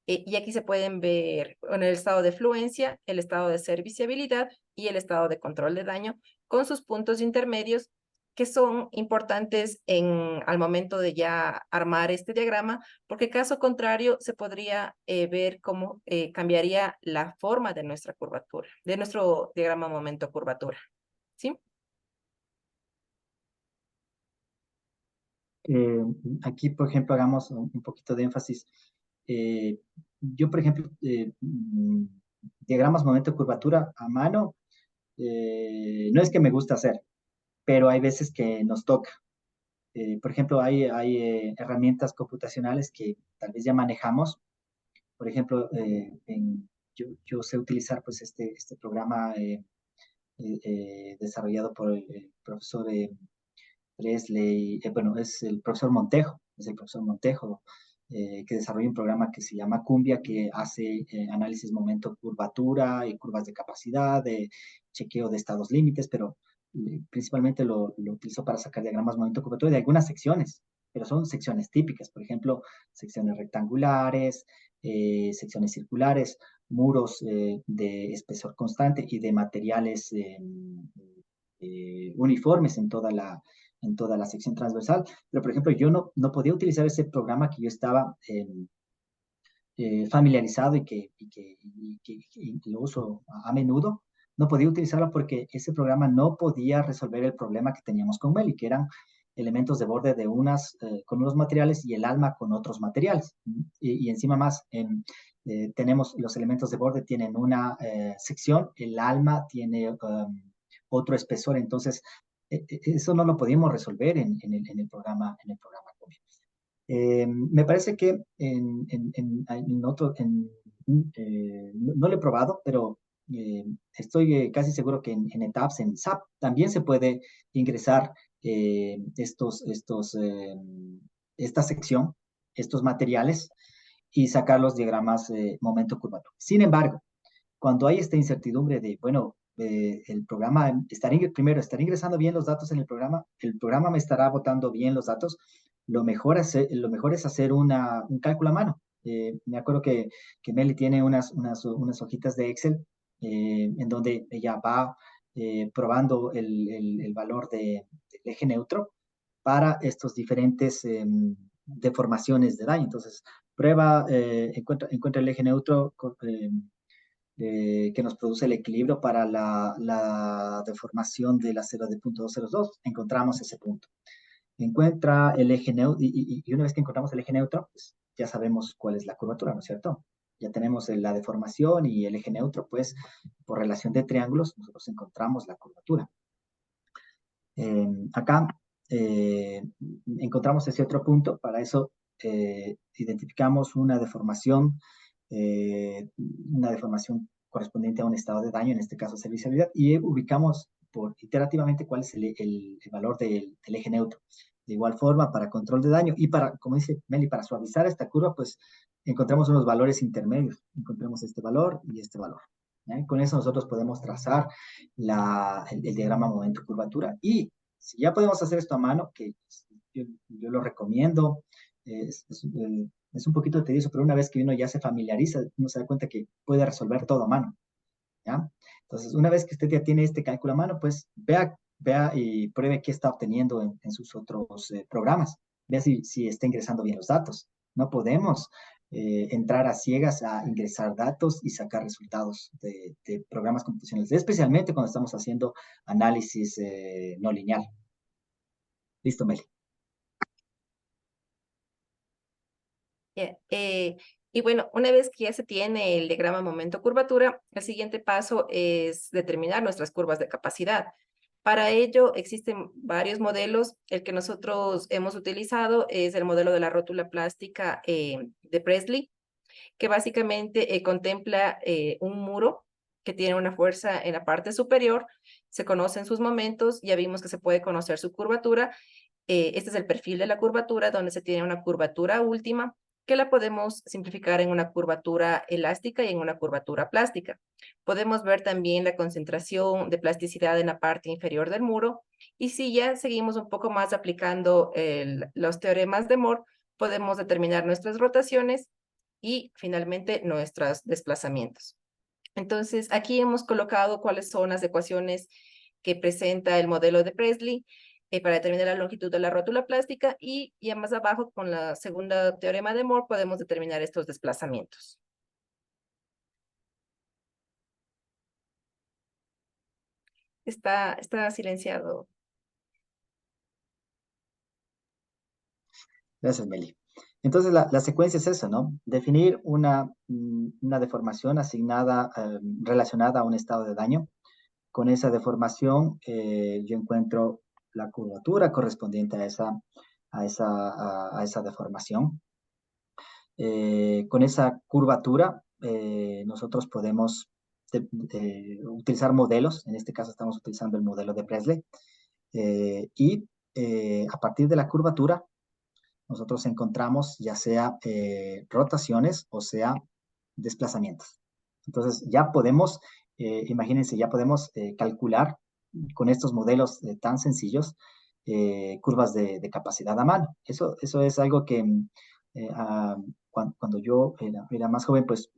Y aquí se pueden ver en el estado de fluencia, el estado de serviciabilidad y el estado de control de daño con sus puntos intermedios que son importantes al momento de ya armar este diagrama, porque caso contrario se podría ver cómo cambiaría la forma de nuestra curvatura, de nuestro diagrama momento-curvatura. ¿Sí?
Aquí, por ejemplo, hagamos un poquito de énfasis. Yo, por ejemplo, diagramas momento de curvatura a mano, no es que me gusta hacer, pero hay veces que nos toca. Por ejemplo, hay herramientas computacionales que tal vez ya manejamos. Por ejemplo, yo sé utilizar pues este programa desarrollado por el profesor Presley, bueno, es el profesor Montejo, que desarrolla un programa que se llama Cumbia, que hace análisis momento curvatura y curvas de capacidad, de chequeo de estados límites, pero principalmente lo utilizo para sacar diagramas momento curvatura de algunas secciones, pero son secciones típicas, por ejemplo, secciones rectangulares, secciones circulares, muros de espesor constante y de materiales uniformes en toda la sección transversal. Pero, por ejemplo, yo no podía utilizar ese programa que yo estaba familiarizado y lo uso a menudo. No podía utilizarlo porque ese programa no podía resolver el problema que teníamos con Meli, que eran elementos de borde con unos materiales y el alma con otros materiales. Y encima más, tenemos los elementos de borde tienen una sección, el alma tiene otro espesor, entonces eso no lo podíamos resolver en el programa Cumbia. Me parece que no lo he probado, pero estoy casi seguro que en ETABS, en SAP, también se puede ingresar esta sección, estos materiales, y sacar los diagramas momento curvatura. Sin embargo, cuando hay esta incertidumbre de, bueno, el programa, primero, estaré ingresando bien los datos en el programa me estará botando bien los datos, lo mejor es hacer un cálculo a mano. Me acuerdo que Meli tiene unas hojitas de Excel en donde ella va probando el valor del eje neutro para estos diferentes deformaciones de daño. Entonces, encuentra el eje neutro que nos produce el equilibrio para la deformación de la cera de 0.202. Encontramos ese punto. Encuentra el eje neutro, y una vez que encontramos el eje neutro, pues ya sabemos cuál es la curvatura, ¿no es cierto? Ya tenemos la deformación y el eje neutro, pues por relación de triángulos, nosotros encontramos la curvatura. Acá encontramos ese otro punto, para eso identificamos una deformación correspondiente a un estado de daño, en este caso servicialidad, y ubicamos iterativamente cuál es el valor del eje neutro. De igual forma, para control de daño y para, como dice Meli, para suavizar esta curva, pues encontramos unos valores intermedios. Encontramos este valor y este valor. ¿Ya? Y con eso nosotros podemos trazar el diagrama momento-curvatura. Y si ya podemos hacer esto a mano, que yo lo recomiendo, es un poquito tedioso, pero una vez que uno ya se familiariza, uno se da cuenta que puede resolver todo a mano. ¿Ya? Entonces, una vez que usted ya tiene este cálculo a mano, pues vea y pruebe qué está obteniendo en sus otros programas. Vea si está ingresando bien los datos. No podemos entrar a ciegas a ingresar datos y sacar resultados de programas computacionales, especialmente cuando estamos haciendo análisis no lineal. Listo, Meli.
Yeah. Y bueno, una vez que ya se tiene el diagrama momento-curvatura, el siguiente paso es determinar nuestras curvas de capacidad. Para ello existen varios modelos. El que nosotros hemos utilizado es el modelo de la rótula plástica de Presley, que básicamente contempla un muro que tiene una fuerza en la parte superior, se conocen sus momentos, ya vimos que se puede conocer su curvatura. Este es el perfil de la curvatura, donde se tiene una curvatura última, que la podemos simplificar en una curvatura elástica y en una curvatura plástica. Podemos ver también la concentración de plasticidad en la parte inferior del muro, y si ya seguimos un poco más aplicando los teoremas de Moore, podemos determinar nuestras rotaciones y finalmente nuestros desplazamientos. Entonces, aquí hemos colocado cuáles son las ecuaciones que presenta el modelo de Presley para determinar la longitud de la rótula plástica, y ya más abajo, con la segunda teorema de Moore, podemos determinar estos desplazamientos. Está silenciado.
Gracias, Meli. Entonces, la secuencia es eso, ¿no? Definir una deformación asignada, relacionada a un estado de daño. Con esa deformación, yo encuentro la curvatura correspondiente a esa deformación. Con esa curvatura, nosotros podemos utilizar modelos. En este caso estamos utilizando el modelo de Presley. Y a partir de la curvatura, nosotros encontramos ya sea rotaciones o sea desplazamientos. Entonces ya podemos, imagínense, ya podemos calcular con estos modelos tan sencillos curvas de capacidad a mano. Eso es algo que cuando yo era más joven, pues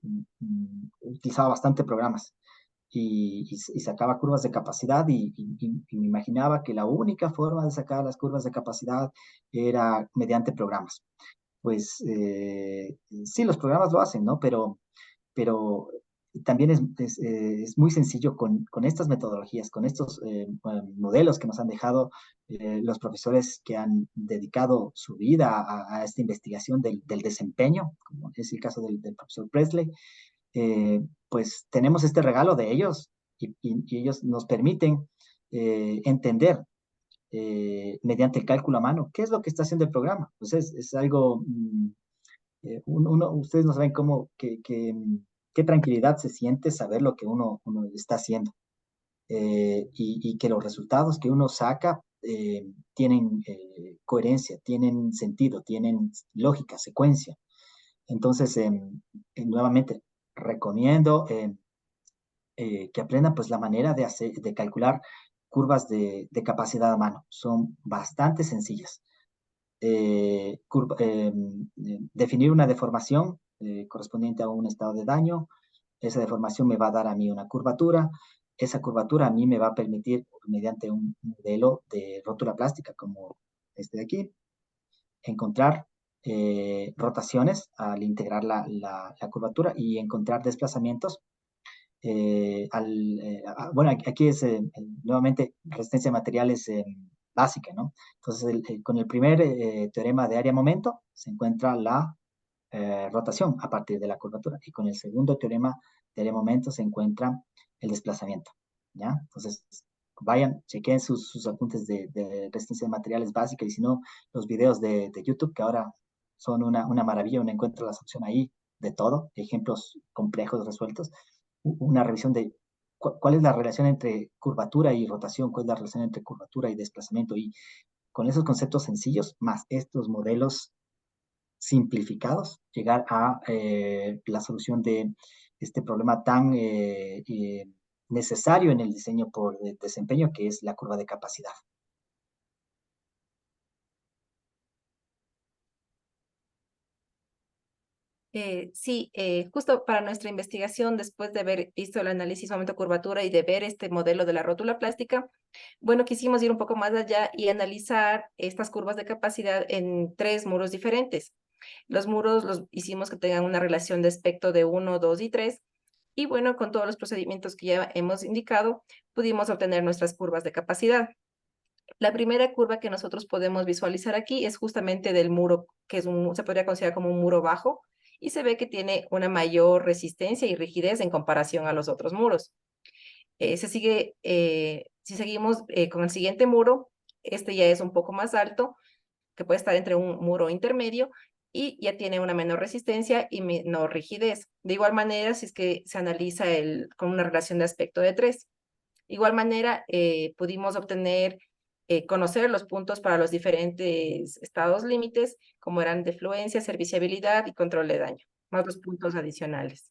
utilizaba bastante programas y sacaba curvas de capacidad y me imaginaba que la única forma de sacar las curvas de capacidad era mediante programas. Pues sí, los programas lo hacen, ¿no? Pero también es muy sencillo con estas metodologías, con estos modelos que nos han dejado los profesores que han dedicado su vida a esta investigación del desempeño, como es el caso del profesor Presley. Pues tenemos este regalo de ellos y ellos nos permiten entender mediante el cálculo a mano qué es lo que está haciendo el programa. Pues es algo, ustedes no saben qué tranquilidad se siente saber lo que uno está haciendo y que los resultados que uno saca tienen coherencia, tienen sentido, tienen lógica, secuencia. Entonces, nuevamente, recomiendo que aprendan pues la manera de calcular curvas de capacidad a mano. Son bastante sencillas. Definir una deformación correspondiente a un estado de daño. Esa deformación me va a dar a mí una curvatura. Esa curvatura a mí me va a permitir, mediante un modelo de rótula plástica como este de aquí, encontrar rotaciones al integrar la curvatura y encontrar desplazamientos. Bueno, aquí es nuevamente resistencia de materiales básica, ¿no? Entonces, con el primer teorema de área-momento se encuentra la rotación a partir de la curvatura, y con el segundo teorema de área-momento se encuentra el desplazamiento, ¿ya? Entonces, vayan, chequen sus apuntes de resistencia de materiales básica, y si no, los videos de YouTube, que ahora son una maravilla, uno encuentra la solución ahí de todo, ejemplos complejos resueltos, una revisión de cuál es la relación entre curvatura y rotación, cuál es la relación entre curvatura y desplazamiento, y con esos conceptos sencillos, más estos modelos simplificados, llegar a la solución de este problema tan necesario en el diseño por desempeño, que es la curva de capacidad.
Sí, justo para nuestra investigación, después de haber visto el análisis momento-curvatura y de ver este modelo de la rótula plástica, bueno, quisimos ir un poco más allá y analizar estas curvas de capacidad en 3 muros diferentes. Los muros los hicimos que tengan una relación de aspecto de 1, 2 y 3, y bueno, con todos los procedimientos que ya hemos indicado, pudimos obtener nuestras curvas de capacidad. La primera curva que nosotros podemos visualizar aquí es justamente del muro, que se podría considerar como un muro bajo, y se ve que tiene una mayor resistencia y rigidez en comparación a los otros muros. Si seguimos con el siguiente muro, este ya es un poco más alto, que puede estar entre un muro intermedio, y ya tiene una menor resistencia y menor rigidez. De igual manera, si es que se analiza con una relación de aspecto de 3. De igual manera, pudimos conocer los puntos para los diferentes estados límites, como eran de fluencia, serviciabilidad y control de daño, más los puntos adicionales.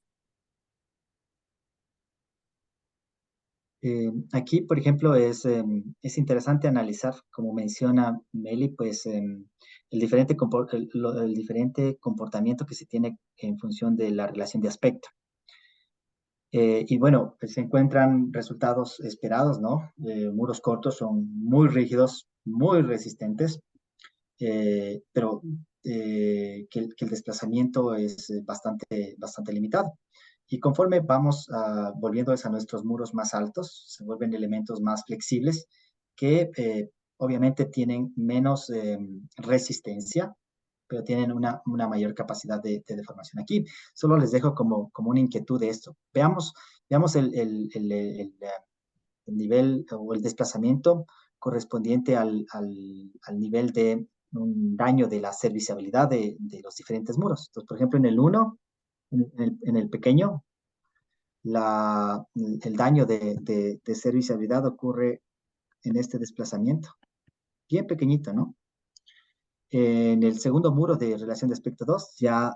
Aquí, por ejemplo, es interesante analizar, como menciona Meli, pues el diferente comportamiento que se tiene en función de la relación de aspecto. Y bueno, pues se encuentran resultados esperados, ¿no? Muros cortos son muy rígidos, muy resistentes, pero que el desplazamiento es bastante limitado. Y conforme vamos volviendo a nuestros muros más altos, se vuelven elementos más flexibles que obviamente tienen menos resistencia, pero tienen una mayor capacidad de deformación. Aquí solo les dejo como una inquietud de esto. Veamos el nivel o el desplazamiento correspondiente al nivel de un daño de la serviciabilidad de los diferentes muros. Entonces, por ejemplo, en el 1, en el pequeño, el daño de serviciabilidad ocurre en este desplazamiento, bien pequeñito, ¿no? En el segundo muro de relación de aspecto 2 ya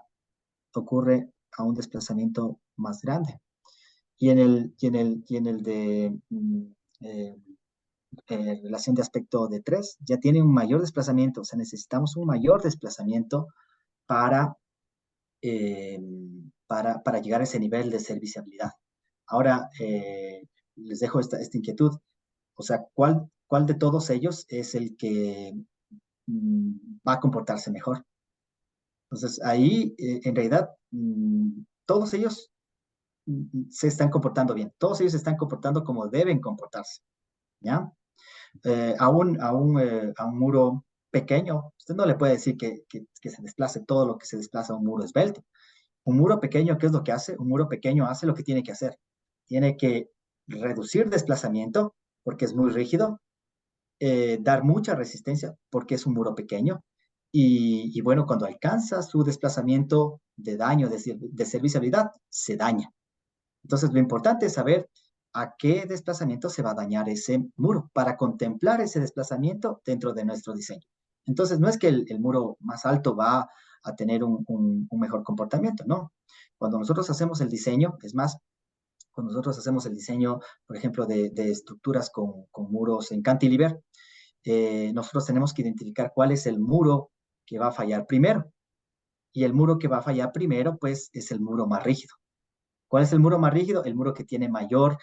ocurre a un desplazamiento más grande. Y en el de relación de aspecto de 3 ya tiene un mayor desplazamiento, o sea, necesitamos un mayor desplazamiento para, eh, para llegar a ese nivel de serviciabilidad. Ahora, les dejo esta inquietud. O sea, ¿cuál de todos ellos es el que va a comportarse mejor? Entonces, ahí, en realidad, todos ellos se están comportando bien. Todos ellos se están comportando como deben comportarse, ¿ya? A un muro pequeño, usted no le puede decir que se desplace todo lo que se desplaza a un muro esbelto. Un muro pequeño, ¿qué es lo que hace? Un muro pequeño hace lo que tiene que hacer. Tiene que reducir desplazamiento porque es muy rígido, dar mucha resistencia porque es un muro pequeño. Y bueno, cuando alcanza su desplazamiento de daño, de serviciabilidad, se daña. Entonces, lo importante es saber a qué desplazamiento se va a dañar ese muro para contemplar ese desplazamiento dentro de nuestro diseño. Entonces, no es que el muro más alto va a tener un mejor comportamiento, no. Cuando nosotros hacemos el diseño, es más, cuando nosotros hacemos el diseño, por ejemplo, de estructuras con muros en cantilever, nosotros tenemos que identificar cuál es el muro que va a fallar primero. Y el muro que va a fallar primero, pues, es el muro más rígido. ¿Cuál es el muro más rígido? El muro que tiene mayor,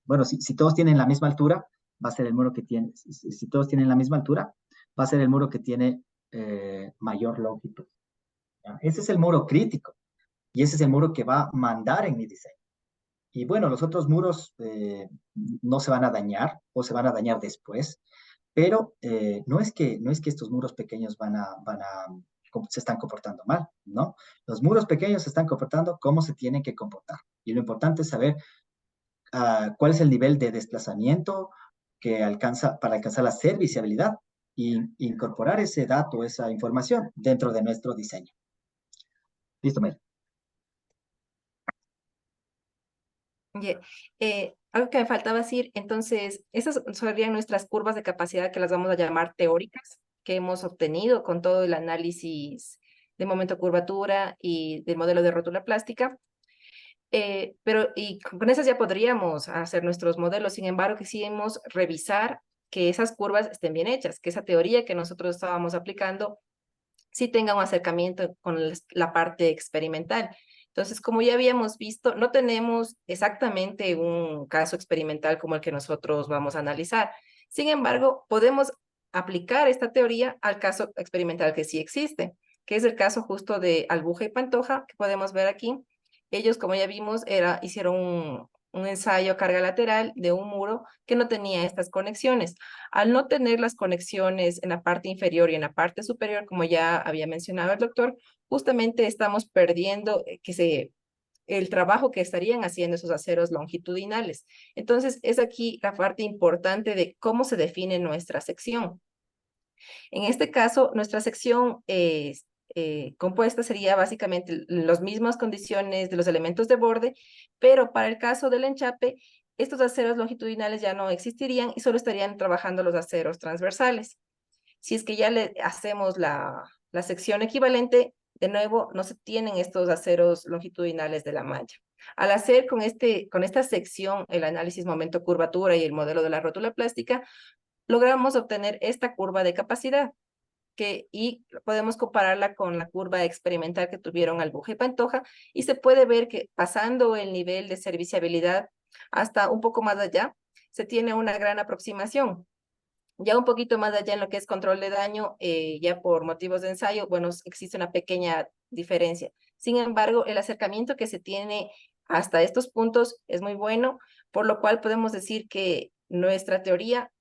bueno, si todos tienen la misma altura, va a ser el muro que tiene, si todos tienen la misma altura, va a ser el muro que tiene mayor longitud. ¿Ya? Ese es el muro crítico y ese es el muro que va a mandar en mi diseño. Y bueno, los otros muros no se van a dañar o se van a dañar después, pero no es que estos muros pequeños se están comportando mal, ¿no? Los muros pequeños se están comportando como se tienen que comportar. Y lo importante es saber cuál es el nivel de desplazamiento para alcanzar la serviciabilidad e incorporar ese dato, esa información dentro de nuestro diseño. Listo, Mel.
Algo que me faltaba decir, entonces, esas serían nuestras curvas de capacidad que las vamos a llamar teóricas, que hemos obtenido con todo el análisis de momento curvatura y del modelo de rótula plástica. Y con esas ya podríamos hacer nuestros modelos, sin embargo, quisimos revisar que esas curvas estén bien hechas, que esa teoría que nosotros estábamos aplicando sí tenga un acercamiento con la parte experimental. Entonces, como ya habíamos visto, no tenemos exactamente un caso experimental como el que nosotros vamos a analizar. Sin embargo, podemos aplicar esta teoría al caso experimental que sí existe, que es el caso justo de Albuja y Pantoja, que podemos ver aquí. Ellos, como ya vimos, hicieron un ensayo a carga lateral de un muro que no tenía estas conexiones. Al no tener las conexiones en la parte inferior y en la parte superior, como ya había mencionado el doctor, justamente estamos perdiendo el trabajo que estarían haciendo esos aceros longitudinales. Entonces, es aquí la parte importante de cómo se define nuestra sección. En este caso, nuestra sección compuesta sería básicamente las mismas condiciones de los elementos de borde, pero para el caso del enchape, estos aceros longitudinales ya no existirían y solo estarían trabajando los aceros transversales. Si es que ya le hacemos la sección equivalente, de nuevo, no se tienen estos aceros longitudinales de la malla. Al hacer con esta sección el análisis momento curvatura y el modelo de la rótula plástica, logramos obtener esta curva de capacidad, y podemos compararla con la curva experimental que tuvieron Albuja y Pantoja, y se puede ver que pasando el nivel de serviciabilidad hasta un poco más allá, se tiene una gran aproximación. Ya un poquito más allá en lo que es control de daño, ya por motivos de ensayo, bueno, existe una pequeña diferencia. Sin embargo, el acercamiento que se tiene hasta estos puntos es muy bueno, por lo cual podemos decir que nuestra teoría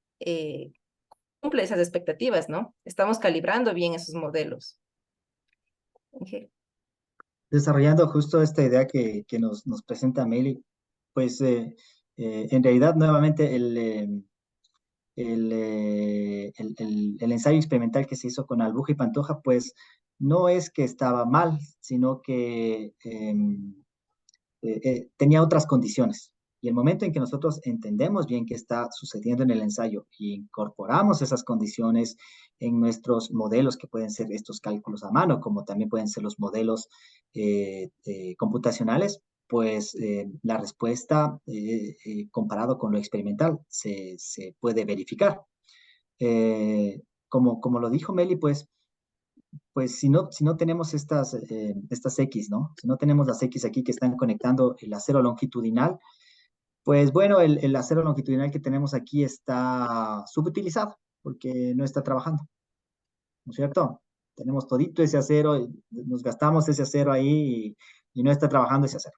cumple esas expectativas, ¿no? Estamos calibrando bien esos modelos. Okay.
Desarrollando justo esta idea que nos presenta Meli, pues en realidad nuevamente el ensayo experimental que se hizo con Albuja y Pantoja, pues no es que estaba mal, sino que tenía otras condiciones. Y el momento en que nosotros entendemos bien qué está sucediendo en el ensayo y incorporamos esas condiciones en nuestros modelos, que pueden ser estos cálculos a mano, como también pueden ser los modelos computacionales, pues la respuesta comparado con lo experimental se puede verificar. Como lo dijo Meli, pues si no tenemos estas X, ¿no? Si no tenemos las X aquí que están conectando el acero longitudinal, pues bueno, el acero longitudinal que tenemos aquí está subutilizado porque no está trabajando, ¿no es cierto? Tenemos todito ese acero, nos gastamos ese acero ahí y no está trabajando ese acero.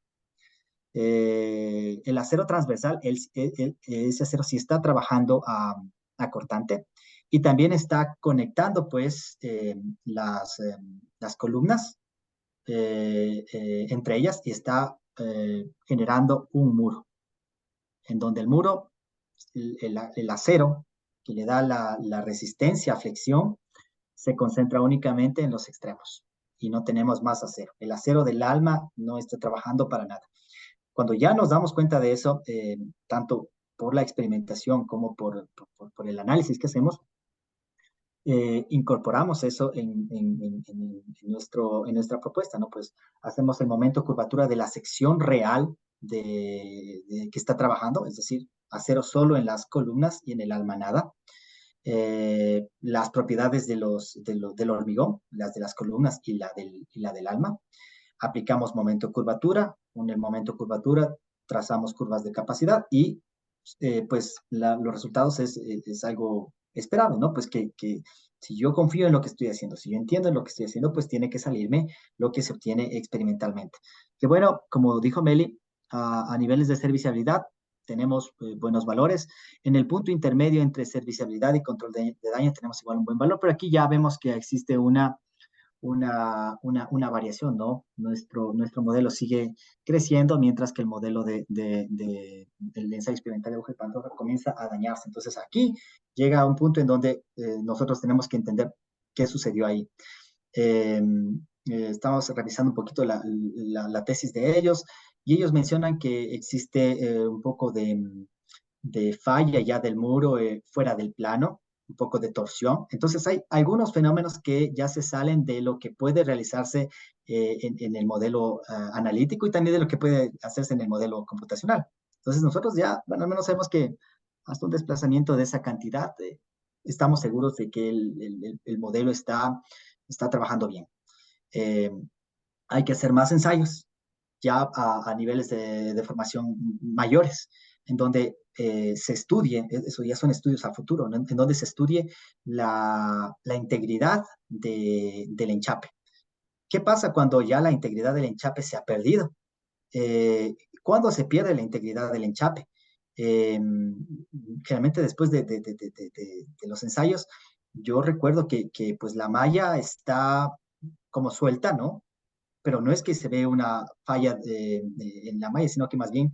El acero transversal, ese acero sí está trabajando a cortante y también está conectando pues las columnas entre ellas y está generando un muro, en donde el muro, el acero que le da la resistencia a flexión, se concentra únicamente en los extremos y no tenemos más acero. El acero del alma no está trabajando para nada. Cuando ya nos damos cuenta de eso, tanto por la experimentación como por el análisis que hacemos, incorporamos eso en nuestra propuesta, ¿no? Pues hacemos el momento curvatura de la sección real que está trabajando, es decir, acero solo en las columnas y en el alma nada. Las propiedades del hormigón, las de las columnas y la del alma. Aplicamos momento curvatura, con el momento curvatura trazamos curvas de capacidad y pues los resultados es algo esperado, ¿no? Pues que si yo confío en lo que estoy haciendo, si yo entiendo en lo que estoy haciendo, pues tiene que salirme lo que se obtiene experimentalmente. Que bueno, como dijo Meli, a niveles de serviciabilidad tenemos buenos valores. En el punto intermedio entre serviciabilidad y control de daño tenemos igual un buen valor, pero aquí ya vemos que existe una variación, ¿no? Nuestro modelo sigue creciendo, mientras que el modelo del ensayo experimental de Albuja y Pantoja comienza a dañarse. Entonces aquí llega a un punto en donde nosotros tenemos que entender qué sucedió ahí. Estamos revisando un poquito la tesis de ellos, y ellos mencionan que existe un poco de falla ya del muro fuera del plano, un poco de torsión. Entonces hay algunos fenómenos que ya se salen de lo que puede realizarse en el modelo analítico y también de lo que puede hacerse en el modelo computacional. Entonces nosotros ya, bueno, al menos sabemos que hasta un desplazamiento de esa cantidad, estamos seguros de que el modelo está trabajando bien. Hay que hacer más ensayos ya a niveles de formación mayores, en donde se estudie, eso ya son estudios a futuro, ¿no? En donde se estudie la integridad del enchape. ¿Qué pasa cuando ya la integridad del enchape se ha perdido? ¿Cuándo se pierde la integridad del enchape? Generalmente después de los ensayos, yo recuerdo que pues la malla está como suelta, ¿no? Pero no es que se ve una falla en la malla, sino que más bien,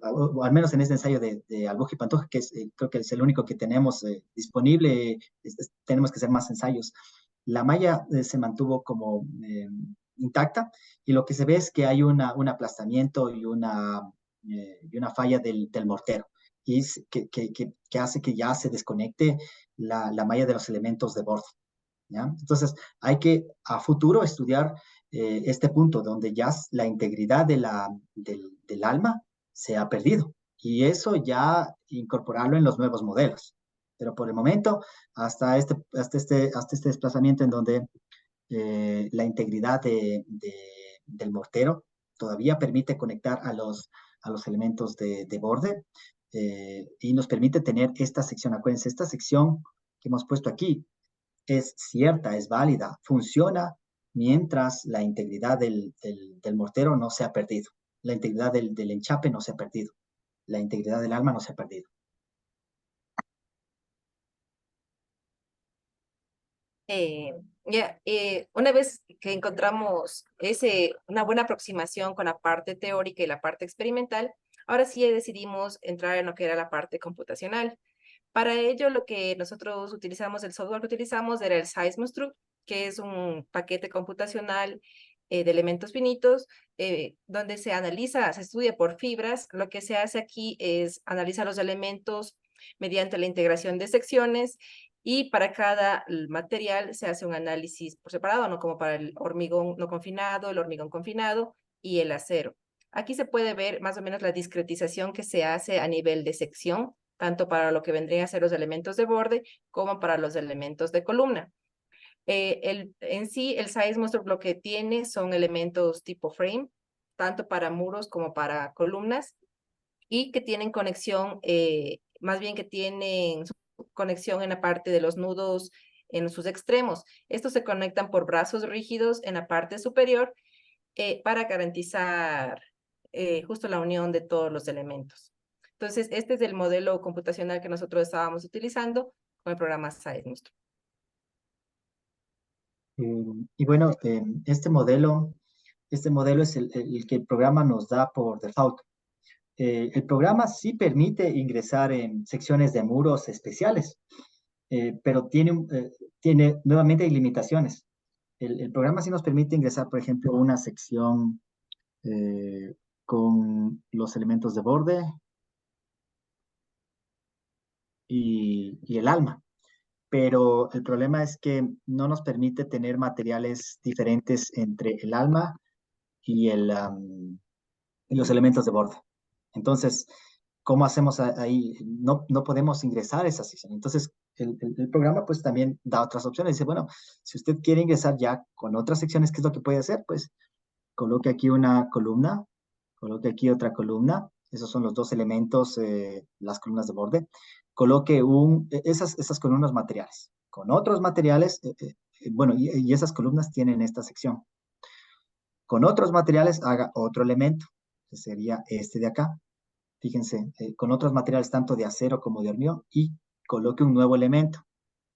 o al menos en este ensayo de Albuja y Pantoja, que creo que es el único que tenemos disponible, tenemos que hacer más ensayos. La malla se mantuvo como intacta y lo que se ve es que hay un aplastamiento y una falla del mortero y que hace que ya se desconecte la malla de los elementos de borde. ¿Ya? Entonces, hay que a futuro estudiar este punto donde ya la integridad del alma se ha perdido y eso ya incorporarlo en los nuevos modelos. Pero por el momento, hasta este desplazamiento en donde la integridad del mortero todavía permite conectar a los elementos de borde y nos permite tener esta sección. Acuérdense, esta sección que hemos puesto aquí es cierta, es válida, funciona mientras la integridad del mortero no se ha perdido. La integridad del enchape no se ha perdido. La integridad del alma no se ha perdido.
Una vez que encontramos una buena aproximación con la parte teórica y la parte experimental, ahora sí decidimos entrar en lo que era la parte computacional. Para ello, lo que nosotros utilizamos, el software que utilizamos era el Seismostruct, que es un paquete computacional de elementos finitos, donde se estudia por fibras. Lo que se hace aquí es analizar los elementos mediante la integración de secciones y para cada material se hace un análisis por separado, no como para el hormigón no confinado, el hormigón confinado y el acero. Aquí se puede ver más o menos la discretización que se hace a nivel de sección, tanto para lo que vendrían a ser los elementos de borde como para los elementos de columna. En sí, el Seismostruct lo que tiene son elementos tipo frame, tanto para muros como para columnas, y que tienen conexión, más bien que tienen conexión en la parte de los nudos en sus extremos. Estos se conectan por brazos rígidos en la parte superior para garantizar justo la unión de todos los elementos. Entonces, este es el modelo computacional que nosotros estábamos utilizando con el programa Seismostruct.
Y bueno, este modelo es el que el programa nos da por default. El programa sí permite ingresar en secciones de muros especiales, pero tiene nuevamente limitaciones. El programa sí nos permite ingresar, por ejemplo, una sección con los elementos de borde y el alma. Pero el problema es que no nos permite tener materiales diferentes entre el alma y y los elementos de borde. Entonces, ¿cómo hacemos ahí? No podemos ingresar a esa sección. Entonces, el programa pues también da otras opciones. Dice, bueno, si usted quiere ingresar ya con otras secciones, ¿qué es lo que puede hacer? Pues coloque aquí una columna, coloque aquí otra columna. Esos son los dos elementos, las columnas de borde. Coloque esas columnas materiales. Con otros materiales, bueno, y esas columnas tienen esta sección. Con otros materiales haga otro elemento, que sería este de acá. Fíjense, con otros materiales tanto de acero como de hormigón y coloque un nuevo elemento.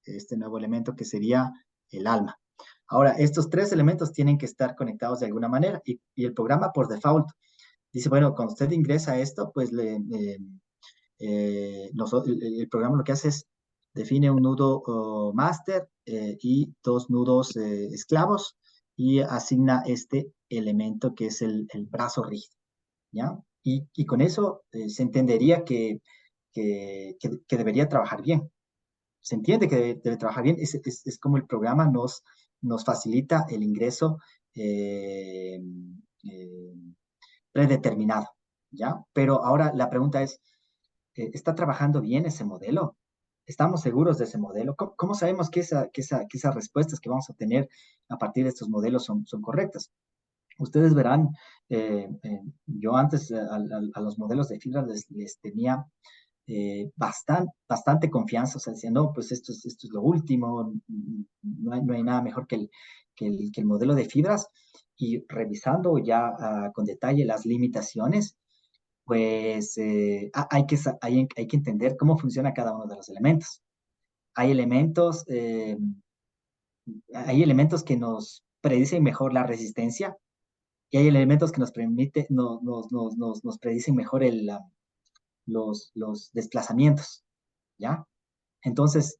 Este nuevo elemento que sería el alma. Ahora, estos tres elementos tienen que estar conectados de alguna manera y el programa por default dice, bueno, cuando usted ingresa a esto, pues el programa lo que hace es define un nudo master y dos nudos esclavos y asigna este elemento que es el brazo rígido, ¿ya? Y con eso se entendería que debería trabajar bien. se entiende que debe trabajar bien, es como el programa nos facilita el ingreso eh, eh, predeterminado, ¿ya? Pero ahora la pregunta es, ¿está trabajando bien ese modelo? ¿Estamos seguros de ese modelo? ¿Cómo sabemos que esas respuestas que vamos a tener a partir de estos modelos son correctas? Ustedes verán, yo antes a los modelos de fibra les tenía bastante confianza, o sea, decía, no, pues esto es lo último, no hay nada mejor que el modelo de fibras, y revisando ya con detalle las limitaciones, pues hay que entender cómo funciona cada uno de los elementos. Hay elementos, eh, hay elementos que nos predicen mejor la resistencia, y hay elementos que nos predicen mejor los desplazamientos, ¿ya? Entonces,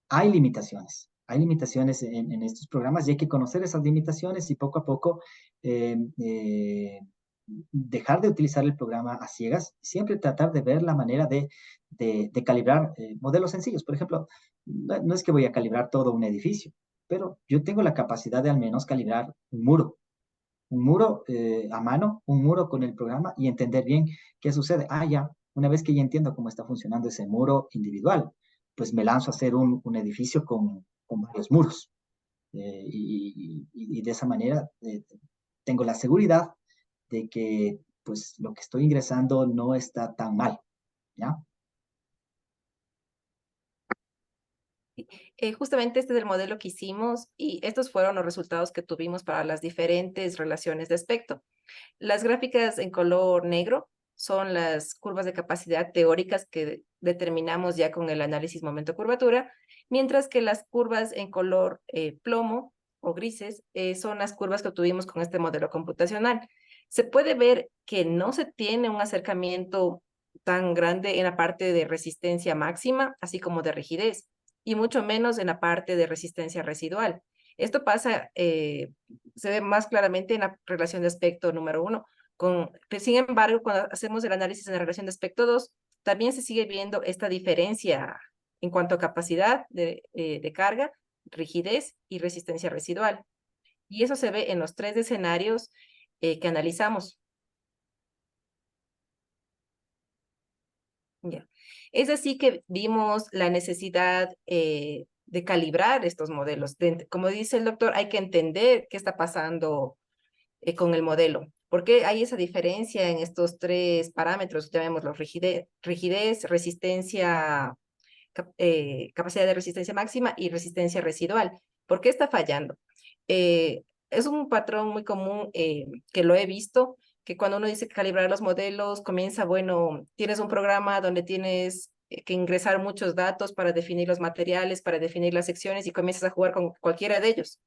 hay limitaciones en estos programas y hay que conocer esas limitaciones y poco a poco eh, eh, dejar de utilizar el programa a ciegas, siempre tratar de ver la manera de calibrar modelos sencillos. Por ejemplo, no es que voy a calibrar todo un edificio, pero yo tengo la capacidad de al menos calibrar un muro a mano, un muro con el programa y entender bien qué sucede. Ah, ya, una vez que ya entiendo cómo está funcionando ese muro individual, pues me lanzo a hacer un edificio con varios muros. Y de esa manera tengo la seguridad de que pues lo que estoy ingresando no está tan mal, ¿ya?
Justamente este es el modelo que hicimos y estos fueron los resultados que tuvimos para las diferentes relaciones de aspecto. Las gráficas en color negro son las curvas de capacidad teóricas que determinamos ya con el análisis momento-curvatura, mientras que las curvas en color plomo o grises son las curvas que obtuvimos con este modelo computacional. Se puede ver que no se tiene un acercamiento tan grande en la parte de resistencia máxima, así como de rigidez, y mucho menos en la parte de resistencia residual. Esto pasa, se ve más claramente en la relación de aspecto número 1. Pero sin embargo, cuando hacemos el análisis en la relación de aspecto 2, también se sigue viendo esta diferencia en cuanto a capacidad de carga, rigidez y resistencia residual. Y eso se ve en los 3 escenarios que analizamos. Ya. Es así que vimos la necesidad de calibrar estos modelos. Como dice el doctor, hay que entender qué está pasando con el modelo. ¿Por qué hay esa diferencia en estos 3 parámetros? Llamémoslo rigidez, resistencia, capacidad de resistencia máxima y resistencia residual. ¿Por qué está fallando? Es un patrón muy común que lo he visto, que cuando uno dice calibrar los modelos, comienza, bueno, tienes un programa donde tienes que ingresar muchos datos para definir los materiales, para definir las secciones y comienzas a jugar con cualquiera de ellos.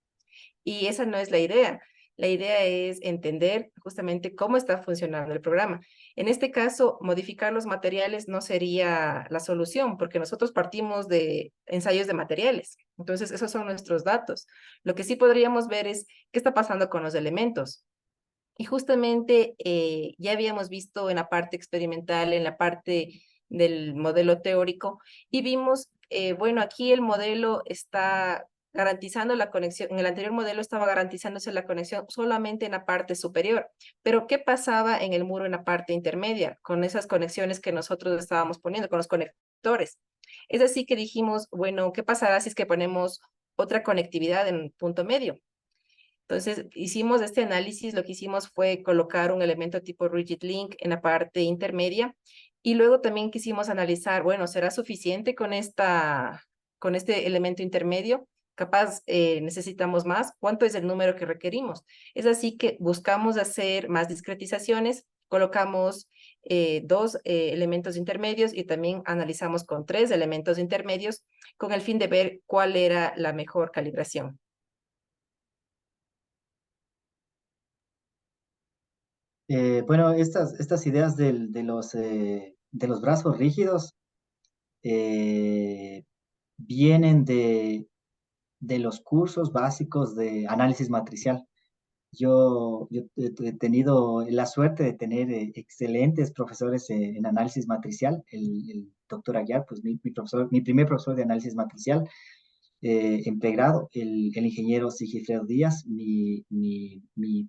Y esa no es la idea. La idea es entender justamente cómo está funcionando el programa. En este caso, modificar los materiales no sería la solución, porque nosotros partimos de ensayos de materiales. Entonces, esos son nuestros datos. Lo que sí podríamos ver es qué está pasando con los elementos. Y justamente ya habíamos visto en la parte experimental, en la parte del modelo teórico, y vimos, bueno, aquí el modelo está garantizando la conexión, en el anterior modelo estaba garantizándose la conexión solamente en la parte superior, pero ¿qué pasaba en el muro en la parte intermedia con esas conexiones que nosotros estábamos poniendo, con los conectores? Es así que dijimos, bueno, ¿qué pasará si es que ponemos otra conectividad en punto medio? Entonces, hicimos este análisis, lo que hicimos fue colocar un elemento tipo rigid link en la parte intermedia y luego también quisimos analizar, bueno, ¿será suficiente con este elemento intermedio? Capaz necesitamos más. ¿Cuánto es el número que requerimos? Es así que buscamos hacer más discretizaciones, colocamos 2 elementos intermedios y también analizamos con 3 elementos intermedios con el fin de ver cuál era la mejor calibración.
Bueno, estas ideas de los brazos rígidos eh, vienen de los cursos básicos de análisis matricial. yo he tenido la suerte de tener excelentes profesores en análisis matricial. El doctor Aguiar, pues mi primer profesor de análisis matricial en pregrado, el ingeniero Sigifredo Díaz, mi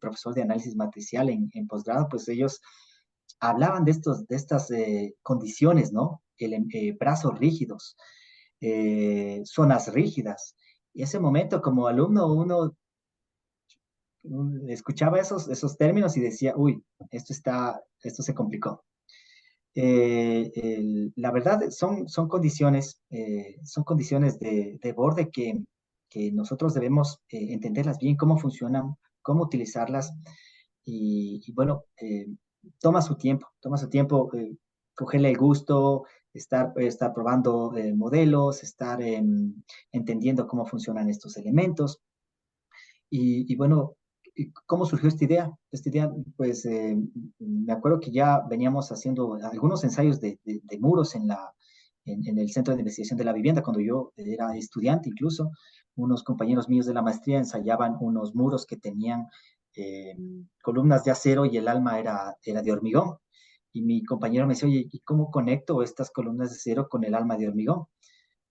profesor de análisis matricial posgrado, pues ellos hablaban de estas condiciones, ¿no? Brazos rígidos, zonas rígidas. Y ese momento, como alumno, uno escuchaba esos términos y decía, uy, esto se complicó. La verdad son condiciones de borde que nosotros debemos entenderlas bien, cómo funcionan, cómo utilizarlas y bueno, toma su tiempo, cogerle el gusto, estar probando modelos, estar entendiendo cómo funcionan estos elementos y bueno, ¿y cómo surgió esta idea? Esta idea, pues, me acuerdo que ya veníamos haciendo algunos ensayos de muros en el Centro de Investigación de la Vivienda, cuando yo era estudiante incluso. Unos compañeros míos de la maestría ensayaban unos muros que tenían eh, columnas de acero y el alma era de hormigón. Y mi compañero me decía, oye, ¿y cómo conecto estas columnas de acero con el alma de hormigón?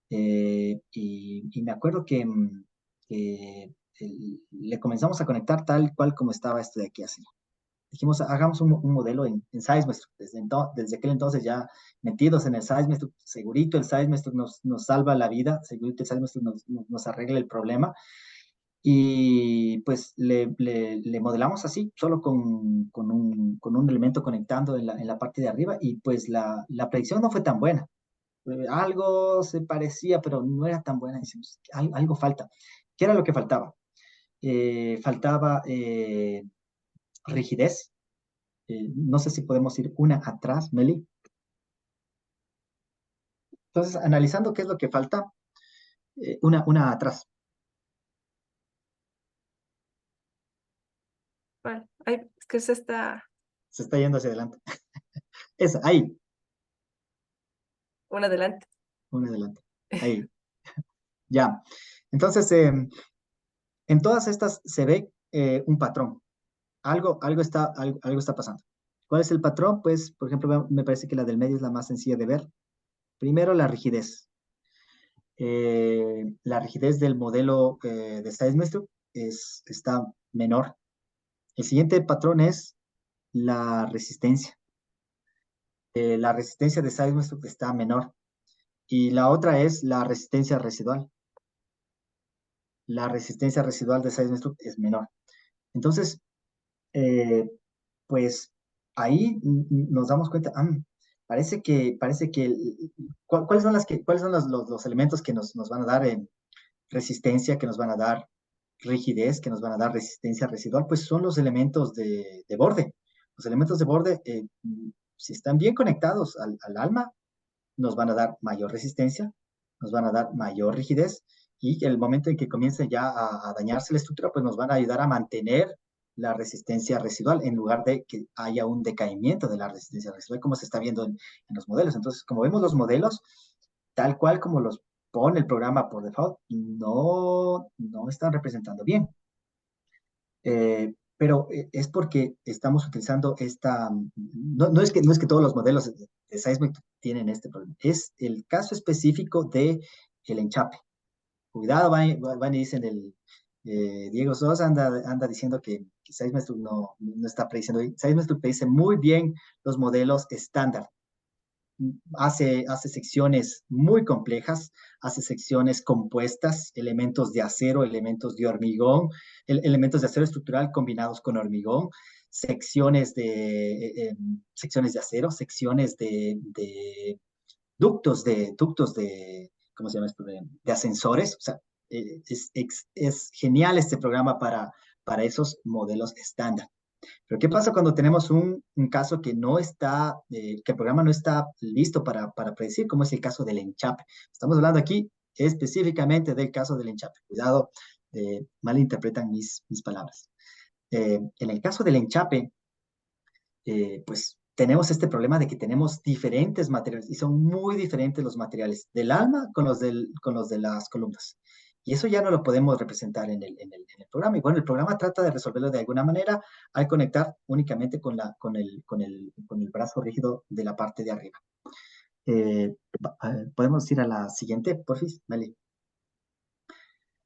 Y me acuerdo que le comenzamos a conectar tal cual como estaba esto de aquí así. Dijimos, hagamos un modelo en SeisMestruct. Desde aquel entonces ya metidos en el SeisMestruct, segurito el SeisMestruct nos salva la vida, segurito el SeisMestruct nos arregla el problema. Y pues le modelamos así, solo con un elemento conectando en la parte de arriba y pues la predicción no fue tan buena. Algo se parecía, pero no era tan buena. Decimos, algo falta. ¿Qué era lo que faltaba? Faltaba rigidez. No sé si podemos ir una atrás, Meli. Entonces, analizando qué es lo que falta, una atrás.
Vale. Ay, es que se está
Se está yendo hacia adelante. Esa, ahí,
una adelante.
una adelante. Ahí, ya. Entonces, en todas estas se ve un patrón. Algo está pasando. ¿Cuál es el patrón? Pues, por ejemplo, me parece que la del medio es la más sencilla de ver. Primero, la rigidez. La rigidez del modelo de SeisMestruct está menor. El siguiente patrón es la resistencia. La resistencia de SeisMestruct está menor. Y la otra es la resistencia residual. La resistencia residual de SeisMestruct es menor. Entonces, eh, pues ahí nos damos cuenta, parece que ¿cuáles son los elementos que nos van a dar resistencia, que nos van a dar rigidez, que nos van a dar resistencia residual? Pues son los elementos de borde. Los elementos de borde, si están bien conectados al alma, nos van a dar mayor resistencia, nos van a dar mayor rigidez y el momento en que comience ya a dañarse la estructura, pues nos van a ayudar a mantener la resistencia residual en lugar de que haya un decaimiento de la resistencia residual, como se está viendo en los modelos. Entonces, como vemos los modelos, tal cual como los pone el programa por default, no están representando bien. Pero es porque estamos utilizando no es que todos los modelos de Seismic tienen este problema, es el caso específico de el enchape. Cuidado, van y dicen Diego Sosa anda diciendo que Seismic no está prediciendo. Seismic predice muy bien los modelos estándar. Hace secciones muy complejas, hace secciones compuestas, elementos de acero, elementos de hormigón, elementos de acero estructural combinados con hormigón, secciones de acero, secciones de ductos de, ¿cómo se llama esto? De ascensores. O sea, es genial este programa para esos modelos estándar. Pero ¿qué pasa cuando tenemos un caso que no está, que el programa no está listo para predecir, como es el caso del enchape? Estamos hablando aquí específicamente del caso del enchape. Cuidado, malinterpretan mis palabras. En el caso del enchape, pues tenemos este problema de que tenemos diferentes materiales y son muy diferentes los materiales del alma con los de las columnas. Y eso ya no lo podemos representar en el programa. Y bueno, el programa trata de resolverlo de alguna manera al conectar únicamente con el brazo rígido de la parte de arriba. Podemos ir a la siguiente, porfis, Meli.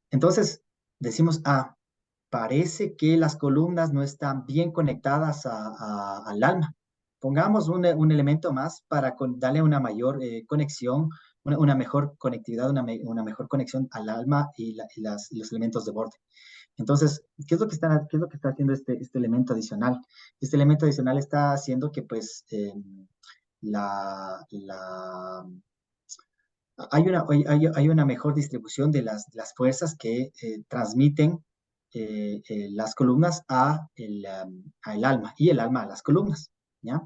Entonces, decimos, parece que las columnas no están bien conectadas al alma. Pongamos un elemento más para darle una mayor conexión, una mejor conectividad, una mejor conexión al alma y los elementos de borde. Entonces, ¿qué es lo que está haciendo este elemento adicional? Este elemento adicional está haciendo que, pues, hay una mejor distribución de las fuerzas que transmiten las columnas al alma y el alma a las columnas, ¿ya?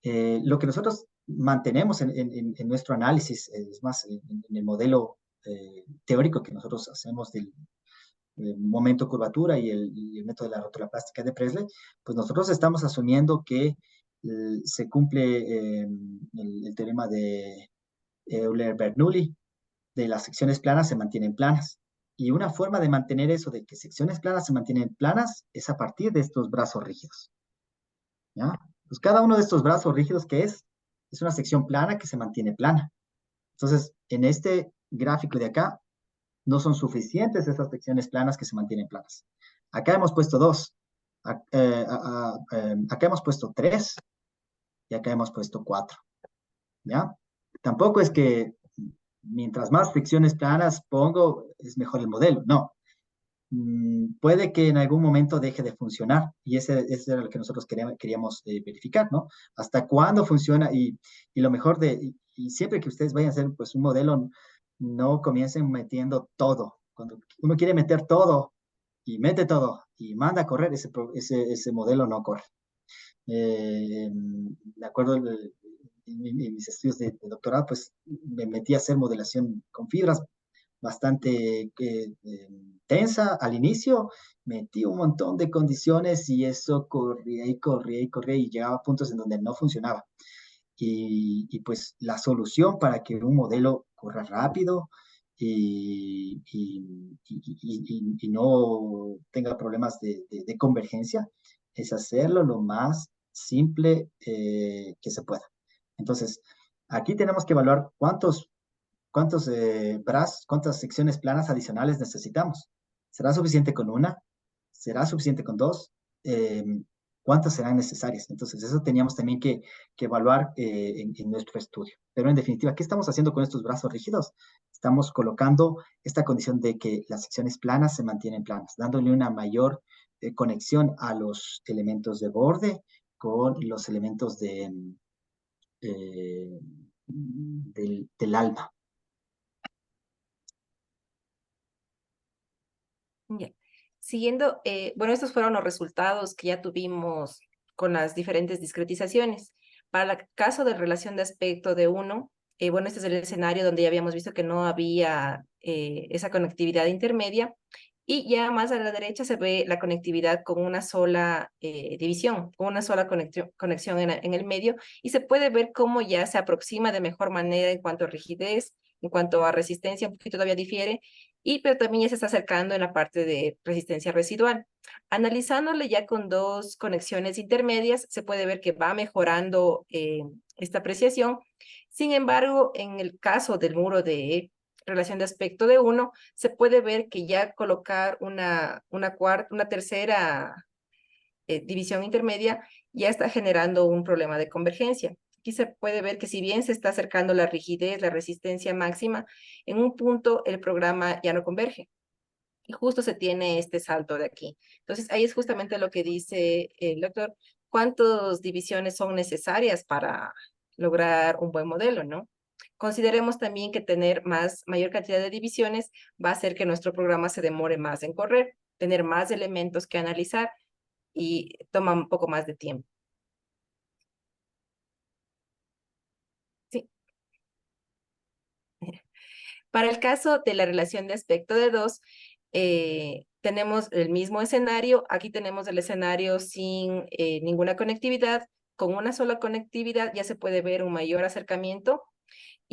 Lo que nosotros mantenemos en nuestro análisis, es más, en el modelo teórico que nosotros hacemos del momento curvatura y el método de la rótula plástica de Presley, pues nosotros estamos asumiendo que se cumple el teorema de Euler-Bernoulli, de las secciones planas se mantienen planas. Y una forma de mantener eso, de que secciones planas se mantienen planas, es a partir de estos brazos rígidos. ¿Ya? Pues cada uno de estos brazos rígidos, ¿qué es? Es una sección plana que se mantiene plana. Entonces, en este gráfico de acá, no son suficientes esas secciones planas que se mantienen planas. Acá hemos puesto 2, acá hemos puesto 3 y acá hemos puesto 4. ¿Ya? Tampoco es que mientras más secciones planas pongo, es mejor el modelo. No. Puede que en algún momento deje de funcionar y ese era lo que nosotros queríamos verificar, ¿no? Hasta cuándo funciona y lo mejor y siempre que ustedes vayan a hacer pues un modelo, no comiencen metiendo todo. Cuando uno quiere meter todo y mete todo y manda a correr, ese modelo no corre. De acuerdo en mis estudios de doctorado, pues me metí a hacer modelación con fibras bastante tensa al inicio, metí un montón de condiciones y eso corría y corría y corría y llegaba a puntos en donde no funcionaba. Y pues la solución para que un modelo corra rápido y no tenga problemas de convergencia es hacerlo lo más simple que se pueda. Entonces, aquí tenemos que evaluar cuántas secciones planas adicionales necesitamos. ¿Será suficiente con una? ¿Será suficiente con 2? ¿Cuántas serán necesarias? Entonces, eso teníamos también que evaluar en nuestro estudio. Pero en definitiva, ¿qué estamos haciendo con estos brazos rígidos? Estamos colocando esta condición de que las secciones planas se mantienen planas, dándole una mayor conexión a los elementos de borde con los elementos del alma.
Ya. Siguiendo, bueno, estos fueron los resultados que ya tuvimos con las diferentes discretizaciones. Para el caso de relación de aspecto de 1, bueno, este es el escenario donde ya habíamos visto que no había esa conectividad intermedia, y ya más a la derecha se ve la conectividad con una sola división, con una sola conexión en el medio, y se puede ver cómo ya se aproxima de mejor manera en cuanto a rigidez, en cuanto a resistencia, un poquito todavía difiere, pero también ya se está acercando en la parte de resistencia residual. Analizándole ya con 2 conexiones intermedias, se puede ver que va mejorando esta apreciación. Sin embargo, en el caso del muro de relación de aspecto de 1, se puede ver que ya colocar una tercera división intermedia ya está generando un problema de convergencia. Aquí se puede ver que si bien se está acercando la rigidez, la resistencia máxima, en un punto el programa ya no converge. Y justo se tiene este salto de aquí. Entonces, ahí es justamente lo que dice el doctor, cuántas divisiones son necesarias para lograr un buen modelo, ¿no? Consideremos también que tener mayor cantidad de divisiones va a hacer que nuestro programa se demore más en correr, tener más elementos que analizar y toma un poco más de tiempo. Sí. Para el caso de la relación de aspecto de 2, tenemos el mismo escenario. Aquí tenemos el escenario sin ninguna conectividad. Con una sola conectividad ya se puede ver un mayor acercamiento.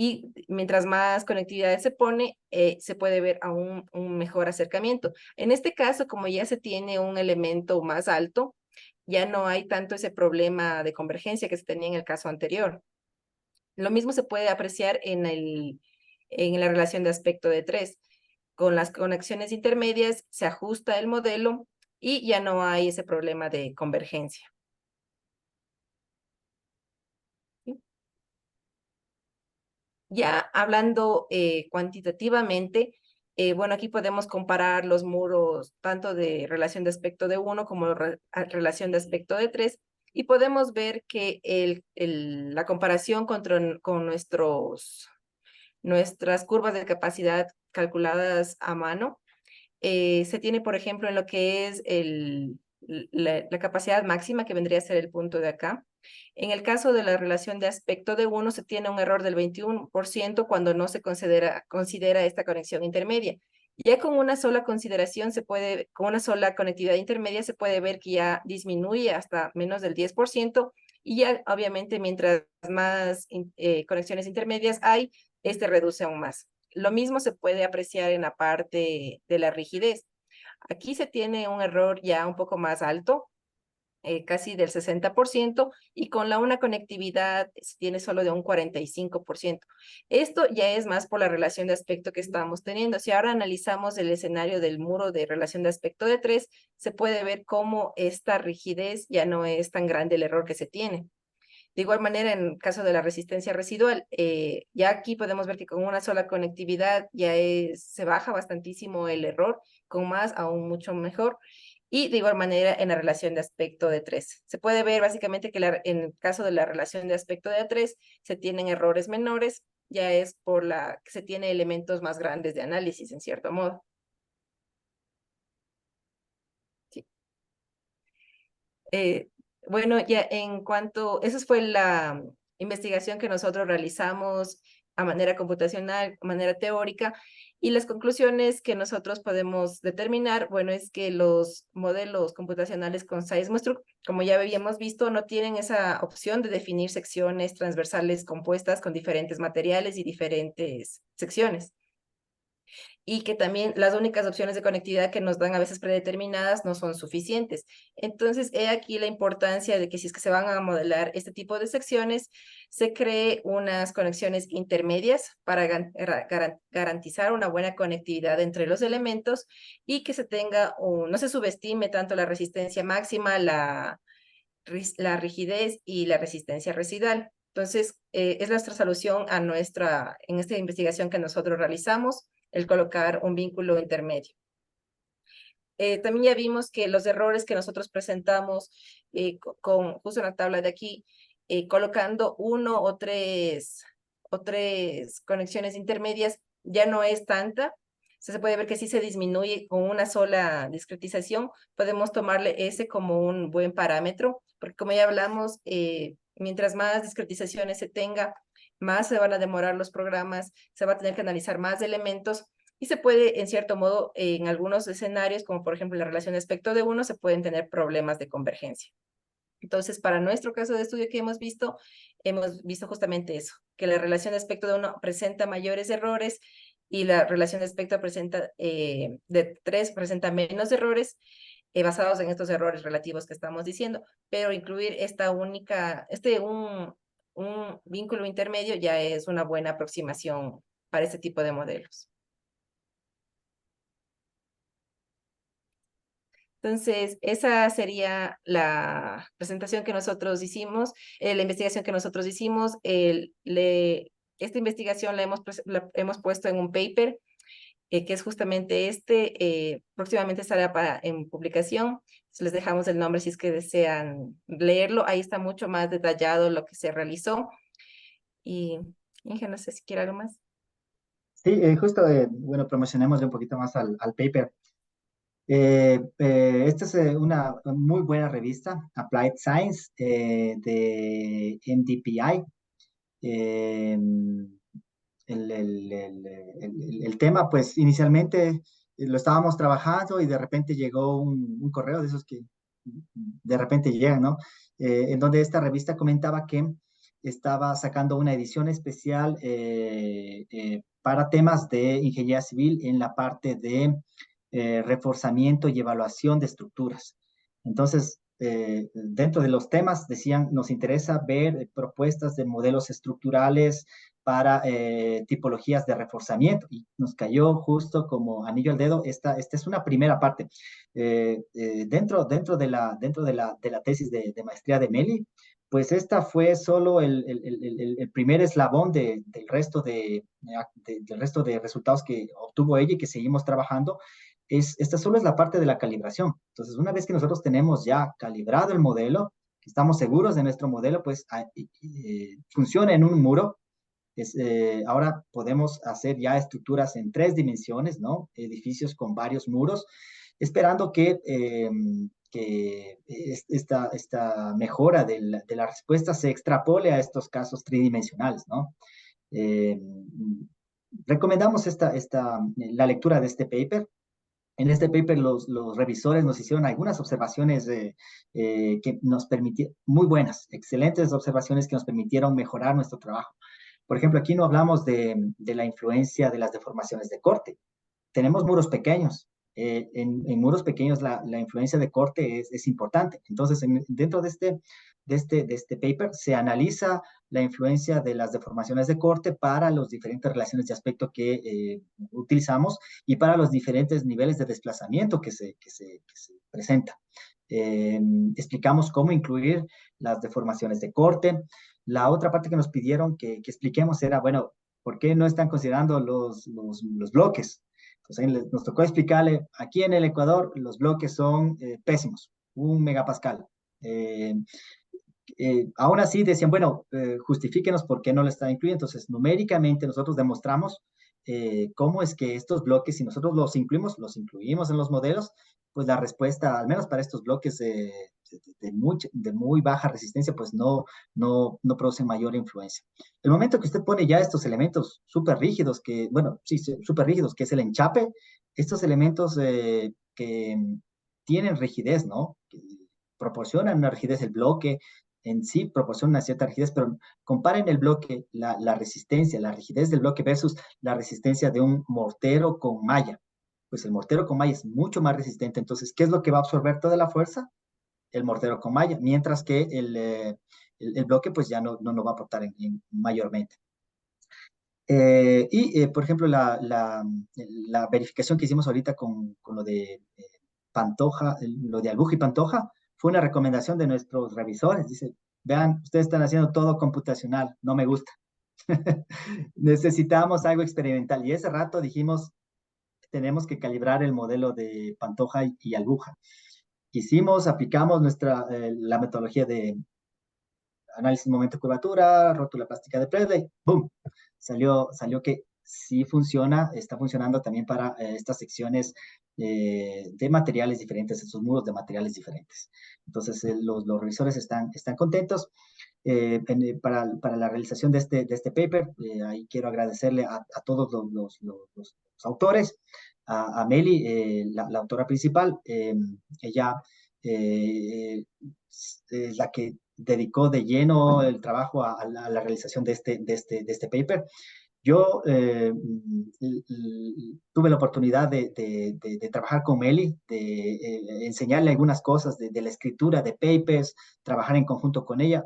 y mientras más conectividad se pone, se puede ver aún un mejor acercamiento. En este caso, como ya se tiene un elemento más alto, ya no hay tanto ese problema de convergencia que se tenía en el caso anterior. Lo mismo se puede apreciar en la relación de aspecto de 3. Con las conexiones intermedias se ajusta el modelo y ya no hay ese problema de convergencia. ¿Sí? Ya hablando cuantitativamente, bueno, aquí podemos comparar los muros tanto de relación de aspecto de 1 como relación de aspecto de 3, y podemos ver que la comparación con nuestras curvas de capacidad calculadas a mano, se tiene, por ejemplo, en lo que es la capacidad máxima, que vendría a ser el punto de acá. En el caso de la relación de aspecto de 1, se tiene un error del 21% cuando no se considera esta conexión intermedia. Ya con una sola consideración con una sola conectividad intermedia se puede ver que ya disminuye hasta menos del 10%, y ya obviamente mientras más conexiones intermedias hay, este reduce aún más. Lo mismo se puede apreciar en la parte de la rigidez. Aquí se tiene un error ya un poco más alto, casi del 60%, y con una conectividad se tiene solo de un 45%. Esto ya es más por la relación de aspecto que estamos teniendo. Si ahora analizamos el escenario del muro de relación de aspecto de 3, se puede ver cómo esta rigidez ya no es tan grande el error que se tiene. De igual manera, en caso de la resistencia residual, ya aquí podemos ver que con una sola conectividad ya se baja bastantísimo el error, con más aún mucho mejor. Y de igual manera en la relación de aspecto de 3. Se puede ver básicamente que en el caso de la relación de aspecto de 3 se tienen errores menores, ya es por que se tiene elementos más grandes de análisis, en cierto modo. Sí. Bueno, ya esa fue la investigación que nosotros realizamos a manera computacional, a manera teórica, y las conclusiones que nosotros podemos determinar, bueno, es que los modelos computacionales con SeismoStruct, como ya habíamos visto, no tienen esa opción de definir secciones transversales compuestas con diferentes materiales y diferentes secciones, y que también las únicas opciones de conectividad que nos dan a veces predeterminadas no son suficientes. Entonces, he aquí la importancia de que si es que se van a modelar este tipo de secciones, se cree unas conexiones intermedias para garantizar una buena conectividad entre los elementos, y que no se subestime tanto la resistencia máxima, la rigidez y la resistencia residual. Entonces, es nuestra solución en esta investigación que nosotros realizamos, el colocar un vínculo intermedio. También ya vimos que los errores que nosotros presentamos justo en la tabla de aquí, colocando uno o tres conexiones intermedias, ya no es tanta. Se puede ver que sí se disminuye con una sola discretización. Podemos tomarle ese como un buen parámetro, porque como ya hablamos, mientras más discretizaciones se tenga, más se van a demorar los programas, se va a tener que analizar más elementos, y se puede, en cierto modo, en algunos escenarios, como por ejemplo la relación de aspecto de 1, se pueden tener problemas de convergencia. Entonces, para nuestro caso de estudio que hemos visto justamente eso, que la relación de aspecto de 1 presenta mayores errores y la relación de aspecto de 3 presenta menos errores, basados en estos errores relativos que estamos diciendo, pero incluir un vínculo intermedio ya es una buena aproximación para este tipo de modelos. Entonces, esa sería la presentación que nosotros hicimos, la investigación que nosotros hicimos. Esta investigación la hemos puesto en un paper, que es justamente próximamente estará en publicación. Les dejamos el nombre si es que desean leerlo. Ahí está mucho más detallado lo que se realizó. Y Inge, no sé si quiere algo más.
Sí, justo, bueno, promocionemos un poquito más al paper. Esta es una muy buena revista, Applied Science, de MDPI. Eh, el tema, pues inicialmente lo estábamos trabajando y de repente llegó un correo de esos que de repente llegan, ¿no? En donde esta revista comentaba que estaba sacando una edición especial para temas de ingeniería civil en la parte de reforzamiento y evaluación de estructuras. Entonces, dentro de los temas, decían, nos interesa ver propuestas de modelos estructurales para tipologías de reforzamiento. Y nos cayó justo como anillo al dedo, esta es una primera parte. Dentro de la tesis de maestría de Meli, pues esta fue solo el primer eslabón del resto de resultados que obtuvo ella y que seguimos trabajando. Esta solo es la parte de la calibración. Entonces, una vez que nosotros tenemos ya calibrado el modelo, estamos seguros de nuestro modelo, pues funciona en un muro. Ahora podemos hacer ya estructuras en 3 dimensiones, ¿no? Edificios con varios muros, esperando que esta mejora de la respuesta se extrapole a estos casos tridimensionales, ¿no? Eh, Recomendamos la lectura de este paper. En este paper los revisores nos hicieron algunas observaciones que nos permitieron, muy buenas, excelentes observaciones que nos permitieron mejorar nuestro trabajo. Por ejemplo, aquí no hablamos de la influencia de las deformaciones de corte. Tenemos muros pequeños. En muros pequeños la influencia de corte es importante. Entonces, dentro de este paper se analiza la influencia de las deformaciones de corte para las diferentes relaciones de aspecto que utilizamos y para los diferentes niveles de desplazamiento que se presentan. Explicamos cómo incluir las deformaciones de corte. La otra parte que nos pidieron que expliquemos era, bueno, ¿por qué no están considerando los bloques? Entonces nos tocó explicarle, aquí en el Ecuador los bloques son pésimos, 1 megapascal. Aún así decían, bueno, justifíquenos por qué no lo están incluyendo. Entonces, numéricamente nosotros demostramos cómo es que estos bloques, si nosotros los incluimos en los modelos, pues la respuesta, al menos para estos bloques de muy baja resistencia, pues no produce mayor influencia. El momento que usted pone ya estos elementos súper rígidos, súper rígidos, que es el enchape, estos elementos que tienen rigidez, ¿no? Que proporcionan una rigidez, el bloque en sí proporciona una cierta rigidez, pero comparen el bloque, la resistencia, la rigidez del bloque versus la resistencia de un mortero con malla. Pues el mortero con malla es mucho más resistente. Entonces, ¿qué es lo que va a absorber toda la fuerza? El mortero con malla, mientras que el bloque pues ya no va a aportar mayormente. Por ejemplo, la verificación que hicimos ahorita con lo de Pantoja, lo de Albuja y Pantoja, fue una recomendación de nuestros revisores. Dice, vean, ustedes están haciendo todo computacional, no me gusta. Necesitamos algo experimental. Y ese rato dijimos, tenemos que calibrar el modelo de Pantoja y Albuja. Aplicamos la metodología de análisis momento curvatura, rótula plástica de Presley, ¡boom! Salió que sí funciona, está funcionando también para estas secciones de materiales diferentes, estos muros de materiales diferentes. Entonces, los revisores están contentos. Para la realización de este paper, ahí quiero agradecerle a todos los autores, a Meli, la autora principal. Ella es la que dedicó de lleno el trabajo a la realización de este paper. Yo tuve la oportunidad de trabajar con Meli, de enseñarle algunas cosas de la escritura de papers, trabajar en conjunto con ella,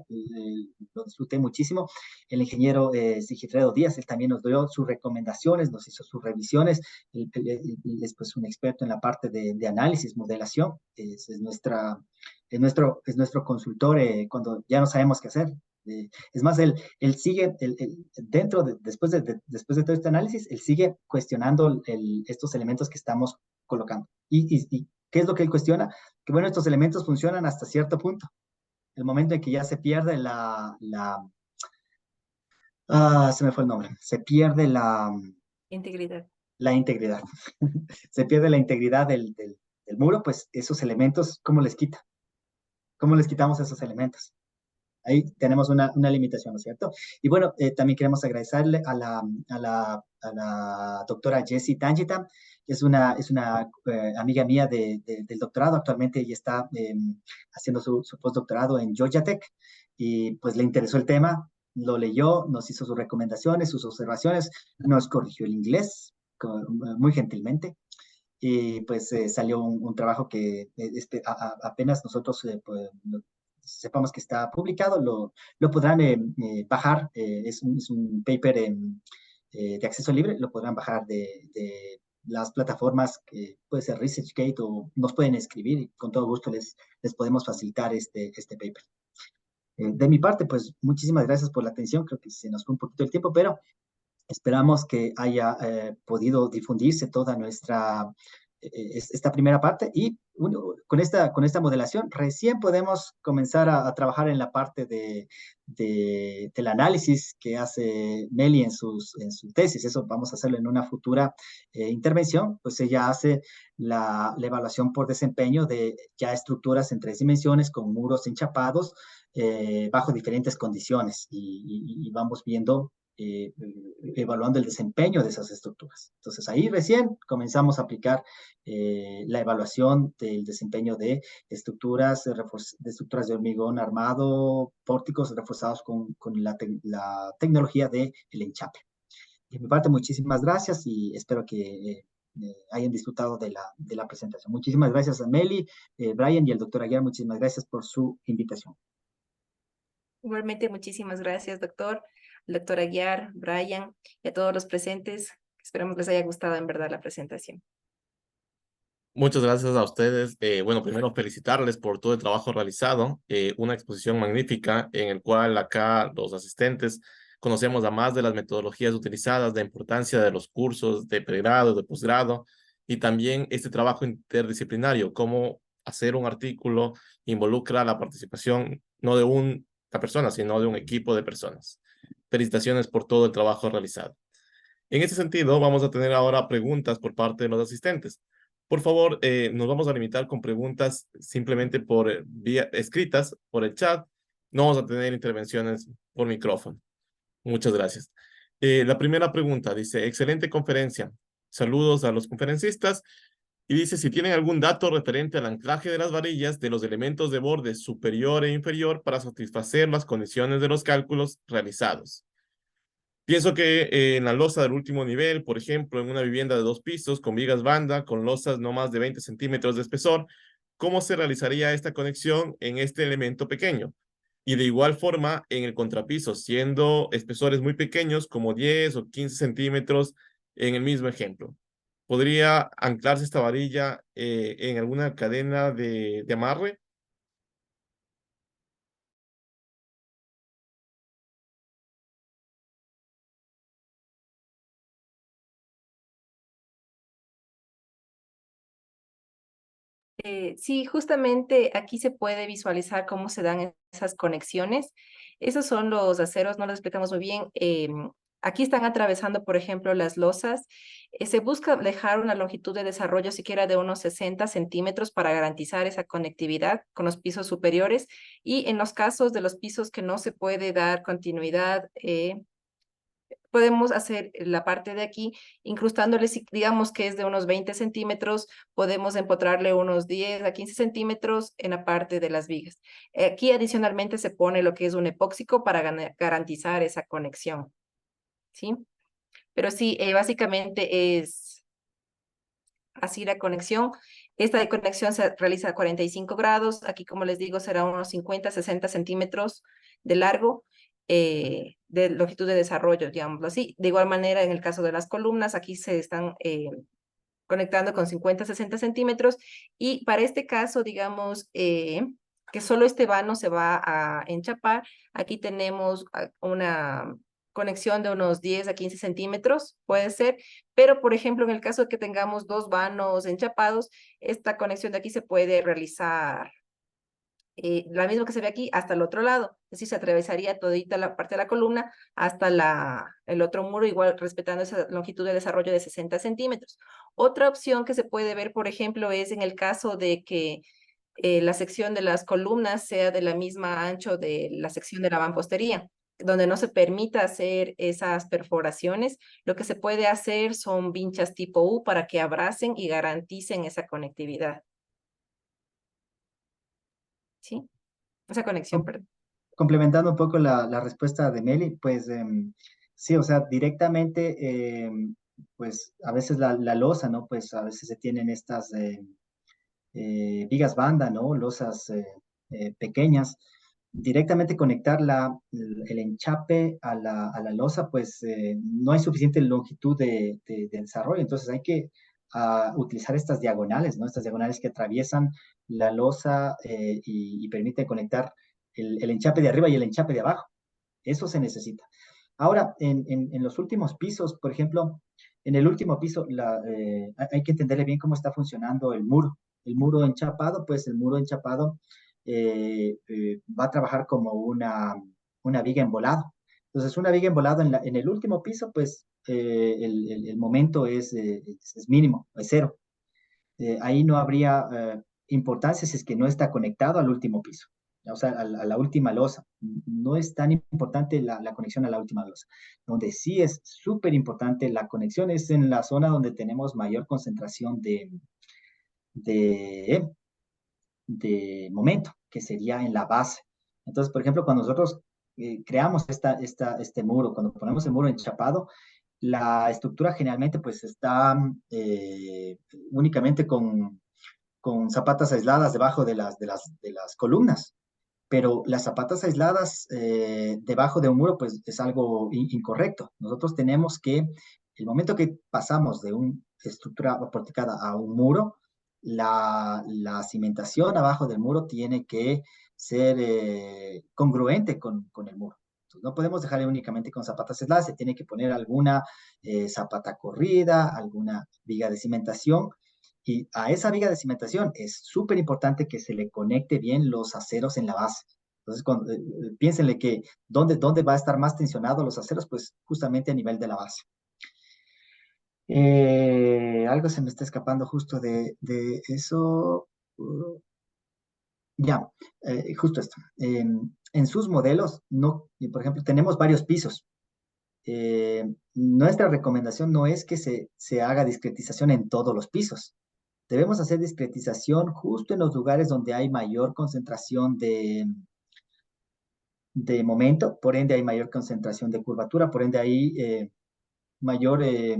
lo disfruté muchísimo. El ingeniero Sigifredo Díaz, él también nos dio sus recomendaciones, nos hizo sus revisiones, él es pues un experto en la parte de análisis, modelación, es nuestro consultor cuando ya no sabemos qué hacer. Es más, él sigue, después de todo este análisis, él sigue cuestionando estos elementos que estamos colocando. ¿Y qué es lo que él cuestiona? Que bueno, estos elementos funcionan hasta cierto punto. El momento en que ya se pierde se me fue el nombre, se pierde
Integridad.
la integridad. Se pierde la integridad del muro, pues esos elementos, ¿cómo les quita? ¿Cómo les quitamos esos elementos? Ahí tenemos una limitación, ¿no es cierto? Y bueno, también queremos agradecerle a la doctora Jessie Tangita, que es una amiga mía del doctorado. Actualmente ella está haciendo su postdoctorado en Georgia Tech y pues le interesó el tema. lo leyó, nos hizo sus recomendaciones, sus observaciones, nos corrigió el inglés muy gentilmente. Y pues salió un trabajo que apenas nosotros pues, sepamos que está publicado, lo podrán bajar. Es un paper de acceso libre, lo podrán bajar de las plataformas que puede ser ResearchGate o nos pueden escribir y con todo gusto les podemos facilitar este paper. De mi parte, pues muchísimas gracias por la atención. Creo que se nos fue un poquito el tiempo, pero esperamos que haya podido difundirse toda esta primera parte y con esta modelación recién podemos comenzar a trabajar en la parte del análisis que hace Meli en su tesis. Eso vamos a hacerlo en una futura intervención, pues ella hace la evaluación por desempeño de ya estructuras en 3 dimensiones con muros enchapados bajo diferentes condiciones y vamos viendo evaluando el desempeño de esas estructuras. Entonces ahí recién comenzamos a aplicar la evaluación del desempeño de estructuras de hormigón armado, pórticos reforzados con la tecnología del enchape. De mi parte, muchísimas gracias y espero que hayan disfrutado de la presentación. Muchísimas gracias a Meli, Brian y el doctor Aguiar. Muchísimas gracias por su invitación.
Igualmente, muchísimas gracias, doctor Aguiar, Brian y a todos los presentes. Esperamos les haya gustado en verdad la presentación.
Muchas gracias a ustedes. Bueno, primero felicitarles por todo el trabajo realizado. Una exposición magnífica en el cual acá los asistentes conocemos a más de las metodologías utilizadas, la importancia de los cursos de pregrado, de posgrado y también este trabajo interdisciplinario, cómo hacer un artículo involucra la participación no de una persona, sino de un equipo de personas. Felicitaciones por todo el trabajo realizado. En ese sentido, vamos a tener ahora preguntas por parte de los asistentes. Por favor, nos vamos a limitar con preguntas simplemente por vía escritas, por el chat. No vamos a tener intervenciones por micrófono. Muchas gracias. La primera pregunta dice, excelente conferencia. Saludos a los conferencistas. Y dice, si tienen algún dato referente al anclaje de las varillas de los elementos de borde superior e inferior para satisfacer las condiciones de los cálculos realizados. Pienso que en la losa del último nivel, por ejemplo, en una vivienda de 2 pisos con vigas banda, con losas no más de 20 centímetros de espesor, ¿cómo se realizaría esta conexión en este elemento pequeño? Y de igual forma, en el contrapiso, siendo espesores muy pequeños, como 10 o 15 centímetros en el mismo ejemplo. ¿Podría anclarse esta varilla en alguna cadena de amarre?
Sí, justamente aquí se puede visualizar cómo se dan esas conexiones. Esos son los aceros, no los explicamos muy bien. Aquí están atravesando, por ejemplo, las losas. Se busca dejar una longitud de desarrollo siquiera de unos 60 centímetros para garantizar esa conectividad con los pisos superiores. Y en los casos de los pisos que no se puede dar continuidad, podemos hacer la parte de aquí, incrustándole, si digamos que es de unos 20 centímetros, podemos empotrarle unos 10 a 15 centímetros en la parte de las vigas. Aquí adicionalmente se pone lo que es un epóxico para garantizar esa conexión, ¿sí? Pero sí, básicamente es así la conexión. Esta conexión se realiza a 45 grados. Aquí, como les digo, será unos 50, 60 centímetros de largo. De longitud de desarrollo, digámoslo así. De igual manera, en el caso de las columnas, aquí se están conectando con 50, 60 centímetros. Y para este caso, digamos que solo este vano se va a enchapar. Aquí tenemos una conexión de unos 10 a 15 centímetros, puede ser, pero por ejemplo, en el caso de que tengamos 2 vanos enchapados, esta conexión de aquí se puede realizar la misma que se ve aquí hasta el otro lado, es decir, se atravesaría todita la parte de la columna hasta el otro muro, igual respetando esa longitud de desarrollo de 60 centímetros. Otra opción que se puede ver, por ejemplo, es en el caso de que la sección de las columnas sea de la misma ancho de la sección de la mampostería, donde no se permita hacer esas perforaciones. Lo que se puede hacer son vinchas tipo U para que abracen y garanticen esa conectividad. ¿Sí? Esa conexión, perdón.
complementando un poco la respuesta de Meli, pues sí, o sea, directamente, pues a veces la losa, ¿no? Pues a veces se tienen estas vigas banda, ¿no? Losas pequeñas. Directamente conectar el enchape a la losa, pues no hay suficiente longitud de desarrollo, entonces hay que utilizar estas diagonales, ¿no? Estas diagonales que atraviesan la losa y permiten conectar el enchape de arriba y el enchape de abajo. Eso se necesita. Ahora, en los últimos pisos, por ejemplo, en el último piso hay que entenderle bien cómo está funcionando el muro. El muro enchapado, pues el muro enchapado va a trabajar como una viga embolado. Entonces, una viga embolado en el último piso, pues el momento es mínimo, es cero. Ahí no habría importancia si es que no está conectado al último piso, o sea, a la última losa. No es tan importante la conexión a la última losa. Donde sí es súper importante la conexión es en la zona donde tenemos mayor concentración de, de momento, que sería en la base. Entonces, por ejemplo, cuando nosotros creamos este muro, cuando ponemos el muro enchapado, la estructura generalmente pues está únicamente con zapatas aisladas debajo de las columnas, pero las zapatas aisladas debajo de un muro, pues es algo incorrecto. Nosotros tenemos que, el momento que pasamos de una estructura porticada a un muro, la cimentación abajo del muro tiene que ser congruente con el muro. Entonces, no podemos dejarle únicamente con zapatas aisladas, se tiene que poner alguna zapata corrida, alguna viga de cimentación, y a esa viga de cimentación es súper importante que se le conecte bien los aceros en la base. Entonces, piénsenle que ¿dónde va a estar más tensionado los aceros? Pues justamente a nivel de la base. Algo se me está escapando justo de eso. Ya, justo esto. En sus modelos, no, por ejemplo, tenemos varios pisos. Nuestra recomendación no es que se haga discretización en todos los pisos. Debemos hacer discretización justo en los lugares donde hay mayor concentración de momento, por ende hay mayor concentración de curvatura, por ende mayor, eh,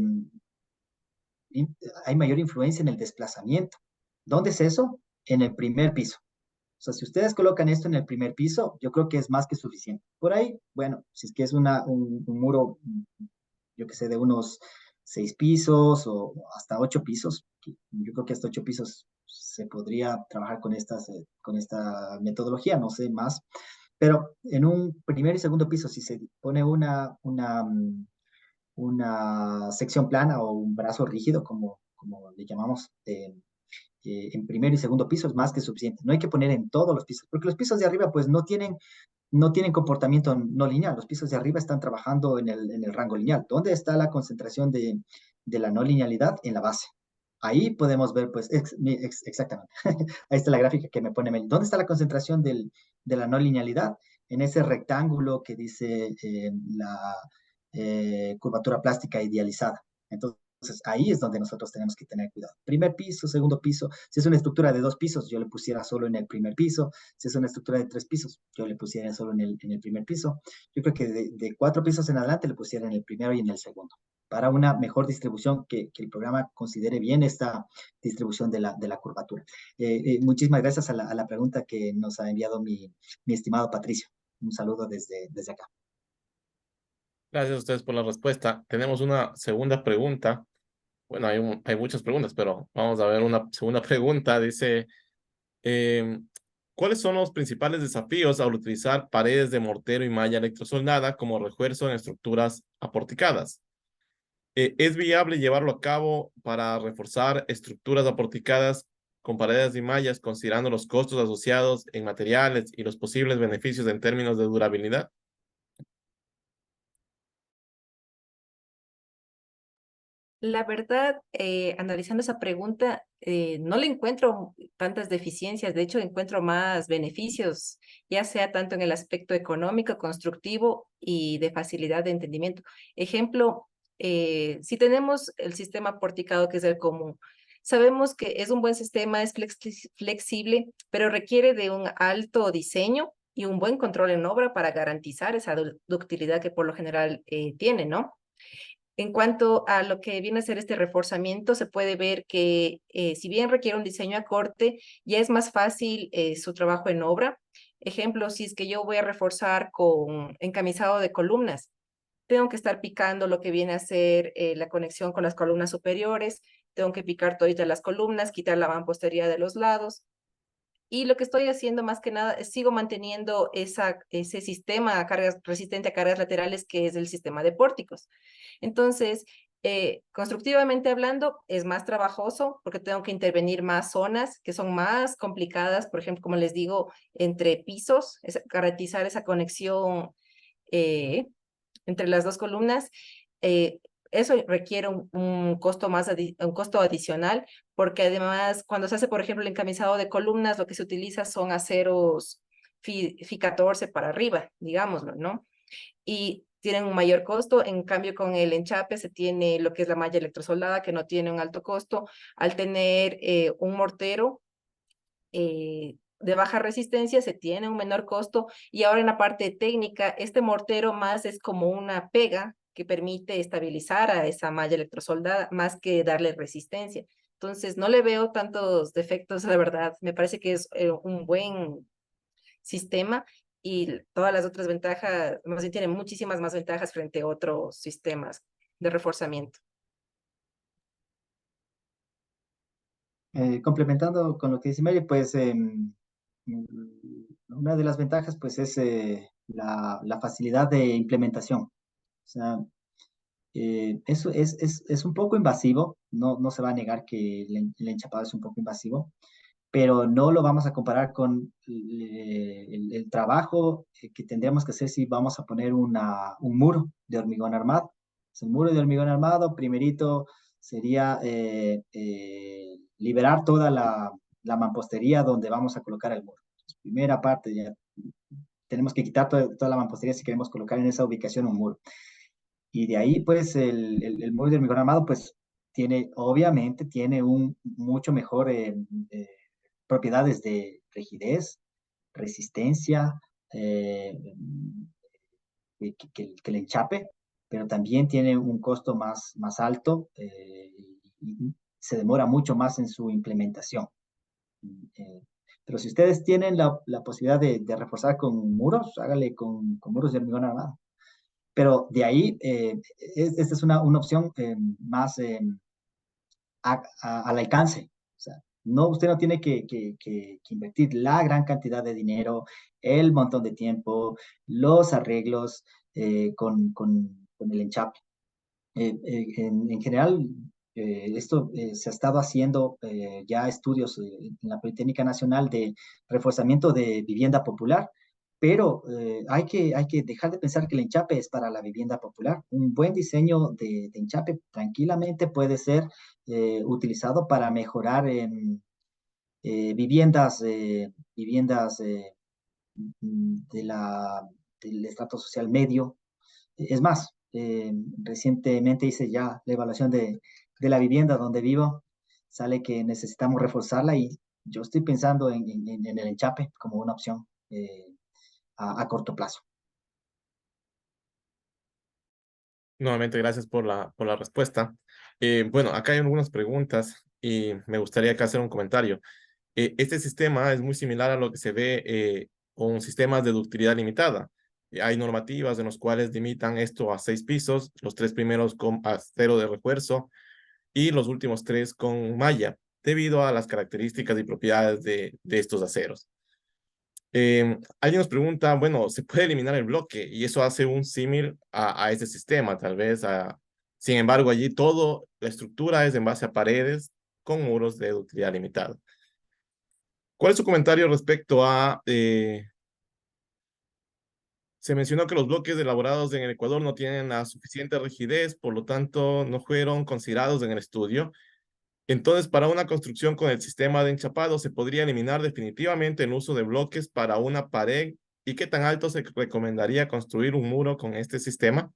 hay mayor influencia en el desplazamiento. ¿Dónde es eso? En el primer piso. O sea, si ustedes colocan esto en el primer piso, yo creo que es más que suficiente. Por ahí, bueno, si es que es un muro, yo que sé, de unos 6 pisos o hasta 8 pisos, yo creo que hasta 8 pisos se podría trabajar con esta metodología, no sé más. Pero en un primer y segundo piso, si se pone una sección plana o un brazo rígido, como le llamamos, en primer y segundo piso es más que suficiente. No hay que poner en todos los pisos, porque los pisos de arriba pues no tienen comportamiento no lineal. Los pisos de arriba están trabajando en el rango lineal. ¿Dónde está la concentración de la no linealidad? En la base. Ahí podemos ver, pues, exactamente. Ahí está la gráfica que me pone Mel. ¿Dónde está la concentración de la no linealidad? En ese rectángulo que dice la curvatura plástica idealizada. Entonces, ahí es donde nosotros tenemos que tener cuidado. Primer piso, segundo piso. Si es una estructura de 2 pisos, yo le pusiera solo en el primer piso. Si es una estructura de 3 pisos, yo le pusiera solo en el primer piso. Yo creo que de 4 pisos en adelante le pusiera en el primero y en el segundo, para una mejor distribución, que el programa considere bien esta distribución de la curvatura. Muchísimas gracias a la pregunta que nos ha enviado mi estimado Patricio. Un saludo desde acá.
Gracias a ustedes por la respuesta. Tenemos una segunda pregunta. Bueno, hay muchas preguntas, pero vamos a ver una segunda pregunta. Dice, ¿cuáles son los principales desafíos al utilizar paredes de mortero y malla electrosoldada como refuerzo en estructuras aporticadas? ¿Es viable llevarlo a cabo para reforzar estructuras aporticadas con paredes y mallas, considerando los costos asociados en materiales y los posibles beneficios en términos de durabilidad?
La verdad, analizando esa pregunta, no le encuentro tantas deficiencias, de hecho encuentro más beneficios, ya sea tanto en el aspecto económico, constructivo y de facilidad de entendimiento. Ejemplo, si tenemos el sistema porticado, que es el común, sabemos que es un buen sistema, es flexible, pero requiere de un alto diseño y un buen control en obra para garantizar esa ductilidad que por lo general tiene, ¿no? En cuanto a lo que viene a ser este reforzamiento, se puede ver que si bien requiere un diseño a corte, ya es más fácil su trabajo en obra. Ejemplo, si es que yo voy a reforzar con encamisado de columnas, tengo que estar picando lo que viene a ser la conexión con las columnas superiores, tengo que picar todas las columnas, quitar la mampostería de los lados. Y lo que estoy haciendo más que nada es sigo manteniendo ese sistema a cargas, resistente a cargas laterales que es el sistema de pórticos. Entonces, constructivamente hablando, es más trabajoso porque tengo que intervenir más zonas que son más complicadas, por ejemplo, como les digo, entre pisos, garantizar esa conexión eh, entre las dos columnas. eh, Eso requiere un costo un costo adicional, porque además cuando se hace, por ejemplo, el encamisado de columnas, lo que se utiliza son aceros Fi 14 para arriba, digámoslo, ¿no? Y tienen un mayor costo. En cambio, con el enchape se tiene lo que es la malla electrosoldada, que no tiene un alto costo. Al tener un mortero de baja resistencia, se tiene un menor costo. Y ahora en la parte técnica, este mortero más es como una pega que permite estabilizar a esa malla electrosoldada, más que darle resistencia. Entonces, no le veo tantos defectos, la verdad. Me parece que es un buen sistema y todas las otras ventajas, más bien tiene muchísimas más ventajas frente a otros sistemas de reforzamiento.
Complementando con lo que dice Mary, pues mm, una de las ventajas pues es la facilidad de implementación. O sea, eso es un poco invasivo, no se va a negar que el enchapado es un poco invasivo, pero no lo vamos a comparar con el trabajo que tendríamos que hacer si vamos a poner un muro de hormigón armado. Es un muro de hormigón armado, primerito sería liberar toda la mampostería donde vamos a colocar el muro. Primera parte, ya tenemos que quitar toda la mampostería si queremos colocar en esa ubicación un muro. Y de ahí, pues, el muro de hormigón armado, pues, obviamente, tiene un mucho mejor eh, propiedades de rigidez, resistencia, eh, que el enchape, pero también tiene un costo más alto y se demora mucho más en su implementación. Eh, pero si ustedes tienen la posibilidad de reforzar con muros, hágale con muros de hormigón armado. Pero de ahí, esta es una opción más al alcance. O sea, no, usted no tiene que invertir la gran cantidad de dinero, el montón de tiempo, los arreglos con el enchape. En general, esto se ha estado haciendo ya estudios en la Politécnica Nacional de reforzamiento de vivienda popular, pero hay que dejar de pensar que el enchape es para la vivienda popular. Un buen diseño de enchape tranquilamente puede ser utilizado para mejorar viviendas del estrato social medio. Es más, recientemente hice ya la evaluación de la vivienda donde vivo. Sale que necesitamos reforzarla y yo estoy pensando en el enchape como una opción a corto plazo.
Nuevamente, gracias por la respuesta. Bueno, acá hay algunas preguntas y me gustaría acá hacer un comentario. Este sistema es muy similar a lo que se ve con sistemas de ductilidad limitada. Hay normativas en las cuales limitan esto a 6 pisos, los 3 primeros con acero de refuerzo y los últimos 3 con malla, debido a las características y propiedades de estos aceros. Alguien nos pregunta, bueno, ¿se puede eliminar el bloque? Y eso hace un símil a ese sistema, tal vez. Sin embargo, allí todo, la estructura es en base a paredes con muros de ductilidad limitada. ¿Cuál es su comentario respecto a... se mencionó que los bloques elaborados en el Ecuador no tienen la suficiente rigidez, por lo tanto, no fueron considerados en el estudio. Entonces, para una construcción con el sistema de enchapado, se podría eliminar definitivamente el uso de bloques para una pared. ¿Y qué tan alto se recomendaría construir un muro con este sistema?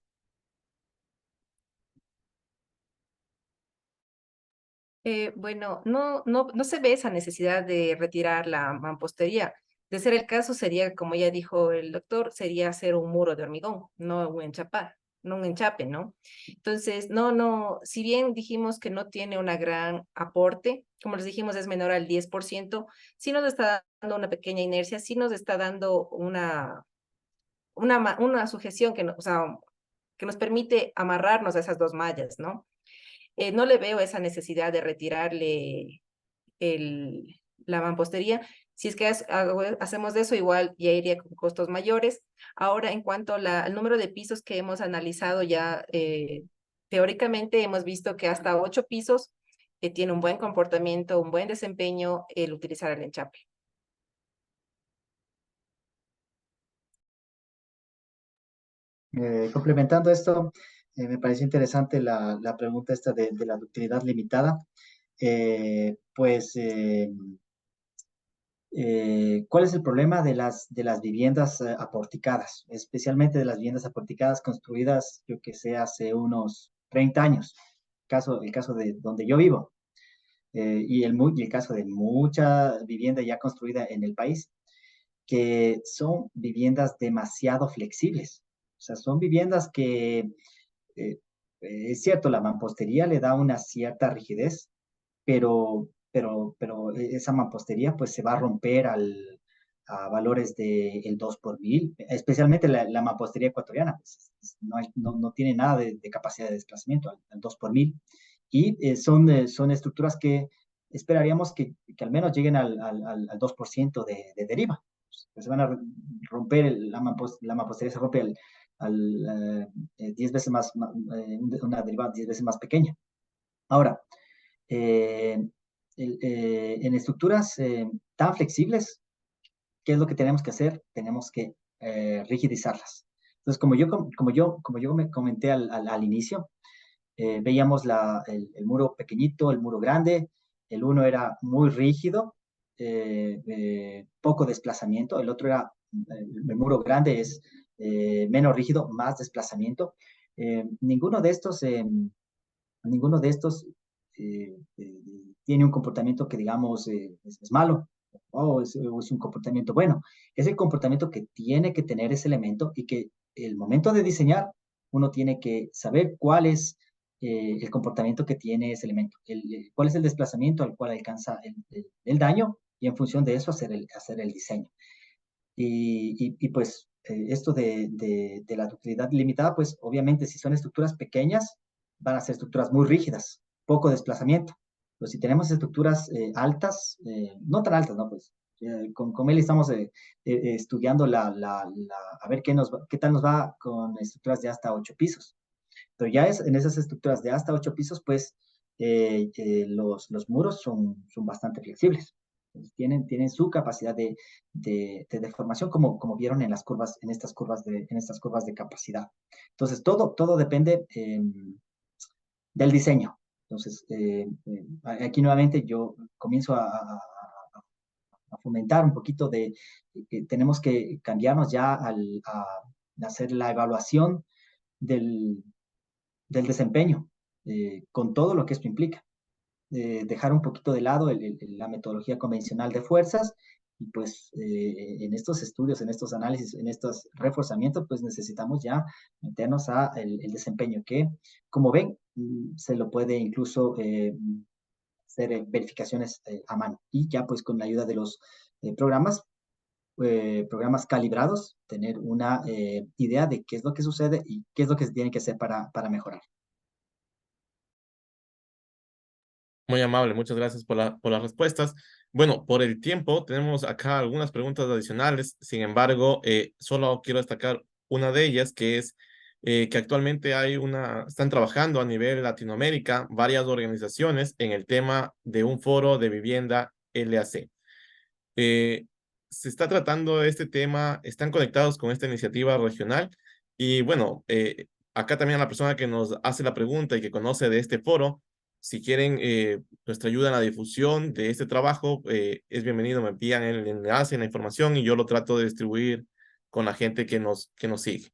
Bueno, no se ve esa necesidad de retirar la mampostería. De ser el caso, sería, como ya dijo el doctor, sería hacer un muro de hormigón, no un enchapar, no un enchape, ¿no? Entonces, si bien dijimos que no tiene una gran aporte, como les dijimos, es menor al 10%, sí nos está dando una pequeña inercia, sí nos está dando una sujeción o sea, que nos permite amarrarnos a esas dos mallas, ¿no? No le veo esa necesidad de retirarle la mampostería. Si es que hacemos de eso, igual ya iría con costos mayores. Ahora, en cuanto al número de pisos que hemos analizado ya, teóricamente hemos visto que hasta 8 pisos tiene un buen comportamiento, un buen desempeño el utilizar el enchape.
Complementando esto, me pareció interesante la pregunta esta de la ductilidad limitada. Pues, ¿cuál es el problema de las viviendas aporticadas? Especialmente de las viviendas aporticadas construidas, yo que sé, hace unos 30 años. El caso de donde yo vivo, y el caso de mucha vivienda ya construida en el país, que son viviendas demasiado flexibles. O sea, son viviendas que, eh, es cierto, la mampostería le da una cierta rigidez, pero esa mampostería pues se va a romper a valores del 2 por 1000, especialmente la mampostería ecuatoriana, pues, no tiene nada de capacidad de desplazamiento al 2 por 1000. Y son estructuras que esperaríamos que al menos lleguen al 2% de deriva. Pues se van a romper, la mampostería se rompe al 10 veces una deriva 10 veces más pequeña. Ahora, eh, en estructuras tan flexibles, ¿qué es lo que tenemos que hacer? Tenemos que rigidizarlas. Entonces, como yo me comenté al inicio, veíamos el muro pequeñito, el muro grande. El uno era muy rígido, poco desplazamiento. El otro era, el muro grande es menos rígido, más desplazamiento. Ninguno de estos tiene un comportamiento que, digamos, es malo o es un comportamiento bueno. Es el comportamiento que tiene que tener ese elemento, y que el momento de diseñar uno tiene que saber cuál es el comportamiento que tiene ese elemento, cuál es el desplazamiento al cual alcanza el daño, y en función de eso hacer el diseño. Pues esto de la ductilidad limitada, pues obviamente si son estructuras pequeñas, van a ser estructuras muy rígidas, poco desplazamiento. Pero si tenemos estructuras altas, no tan altas, ¿no? Pues con él estamos estudiando a ver qué tal nos va con estructuras de hasta 8 pisos. Pero ya en esas estructuras de hasta 8 pisos, pues los muros son bastante flexibles. Pues, tienen su capacidad de deformación, como vieron en estas curvas de capacidad. Entonces, todo depende del diseño. Entonces, aquí nuevamente yo comienzo a fomentar un poquito de que tenemos que cambiarnos ya a hacer la evaluación del, del desempeño, con todo lo que esto implica. Dejar un poquito de lado la metodología convencional de fuerzas, y pues en estos estudios, en estos análisis, en estos reforzamientos, pues necesitamos ya meternos a el desempeño, que como ven, se lo puede incluso hacer verificaciones a mano, y ya pues con la ayuda de los programas calibrados, tener una idea de qué es lo que sucede y qué es lo que se tiene que hacer para mejorar.
Muy amable, muchas gracias por las respuestas. Bueno, por el tiempo tenemos acá algunas preguntas adicionales. Sin embargo, solo quiero destacar una de ellas, que es que actualmente están trabajando a nivel Latinoamérica varias organizaciones en el tema de un foro de vivienda LAC. Eh, Se está tratando este tema, están conectados con esta iniciativa regional, y bueno, acá también la persona que nos hace la pregunta y que conoce de este foro, si quieren nuestra ayuda en la difusión de este trabajo, es bienvenido, me envían el enlace, la información, y yo lo trato de distribuir con la gente que nos sigue.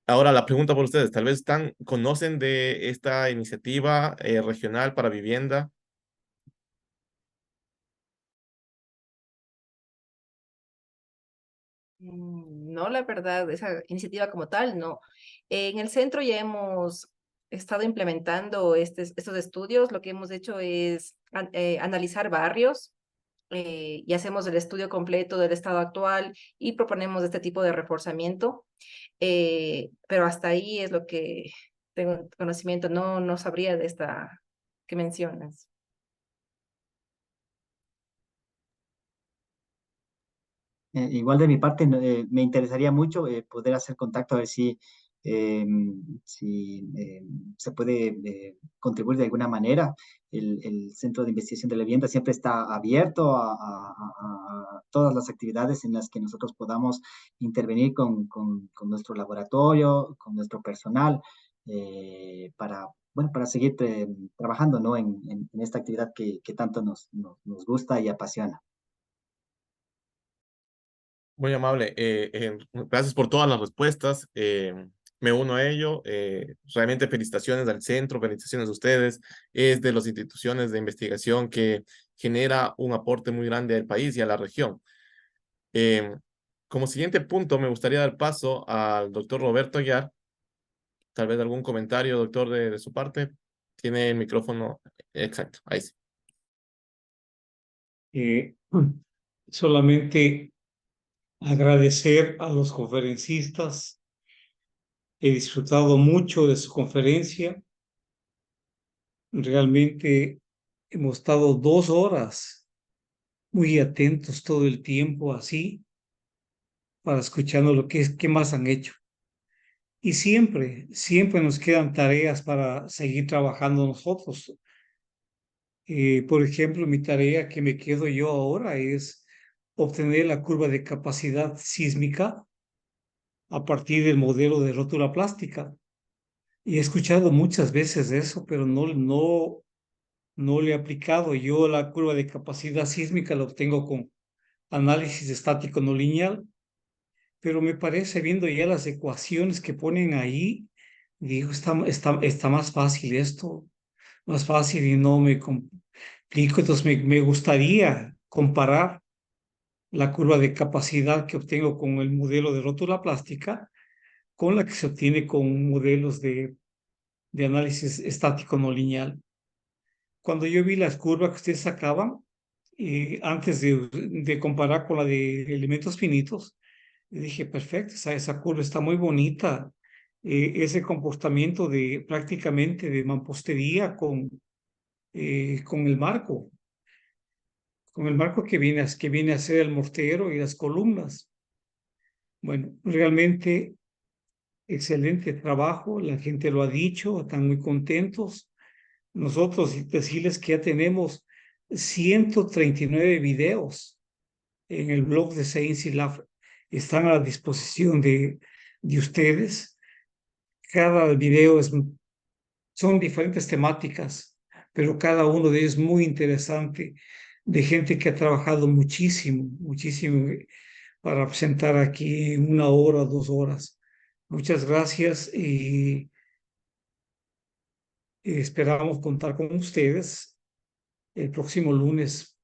Ahora la pregunta por ustedes, tal vez conocen de esta iniciativa regional para vivienda.
No, la verdad, esa iniciativa como tal, no. En el centro ya hemos estado implementando estos estudios. Lo que hemos hecho es analizar barrios y hacemos el estudio completo del estado actual y proponemos este tipo de reforzamiento. Pero hasta ahí es lo que tengo conocimiento. No, no sabría de esta que mencionas.
Igual de mi parte, me interesaría mucho poder hacer contacto a ver eh, si se puede contribuir de alguna manera. El Centro de Investigación de la Vivienda siempre está abierto a todas las actividades en las que nosotros podamos intervenir con nuestro laboratorio, con nuestro personal, para, bueno, para seguir trabajando, ¿no? En esta actividad que tanto nos gusta y apasiona.
Muy amable. Gracias por todas las respuestas. Me uno a ello. Realmente felicitaciones al centro, felicitaciones a ustedes. Es de las instituciones de investigación que genera un aporte muy grande al país y a la región. Eh, Como siguiente punto, me gustaría dar paso al doctor Roberto Aguiar. Tal vez algún comentario, doctor, de su parte. Tiene el micrófono. Exacto, ahí sí.
Eh, Solamente agradecer a los conferencistas. He disfrutado mucho de su conferencia. Realmente hemos estado 2 horas muy atentos todo el tiempo así para escuchando lo que es, qué más han hecho. Y siempre nos quedan tareas para seguir trabajando nosotros. Por ejemplo, mi tarea que me quedo yo ahora es obtener la curva de capacidad sísmica a partir del modelo de rótula plástica. Y he escuchado muchas veces eso, pero no le he aplicado. Yo la curva de capacidad sísmica la obtengo con análisis estático no lineal, pero me parece, viendo ya las ecuaciones que ponen ahí, digo, está más fácil esto, más fácil y no me complico. Entonces me gustaría comparar la curva de capacidad que obtengo con el modelo de rótula plástica con la que se obtiene con modelos de análisis estático no lineal. Cuando yo vi las curvas que ustedes sacaban, antes de comparar con la de elementos finitos, dije, perfecto, esa curva está muy bonita. Ese comportamiento de prácticamente de mampostería con el marco que viene a ser el mortero y las columnas. Bueno, realmente excelente trabajo, la gente lo ha dicho, están muy contentos. Nosotros decirles que ya tenemos 139 videos en el blog de Science Lab, están a la disposición de ustedes. Cada video son diferentes temáticas, pero cada uno de ellos es muy interesante, de gente que ha trabajado muchísimo para presentar aquí en 1 hora, 2 horas. Muchas gracias y esperamos contar con ustedes el próximo lunes.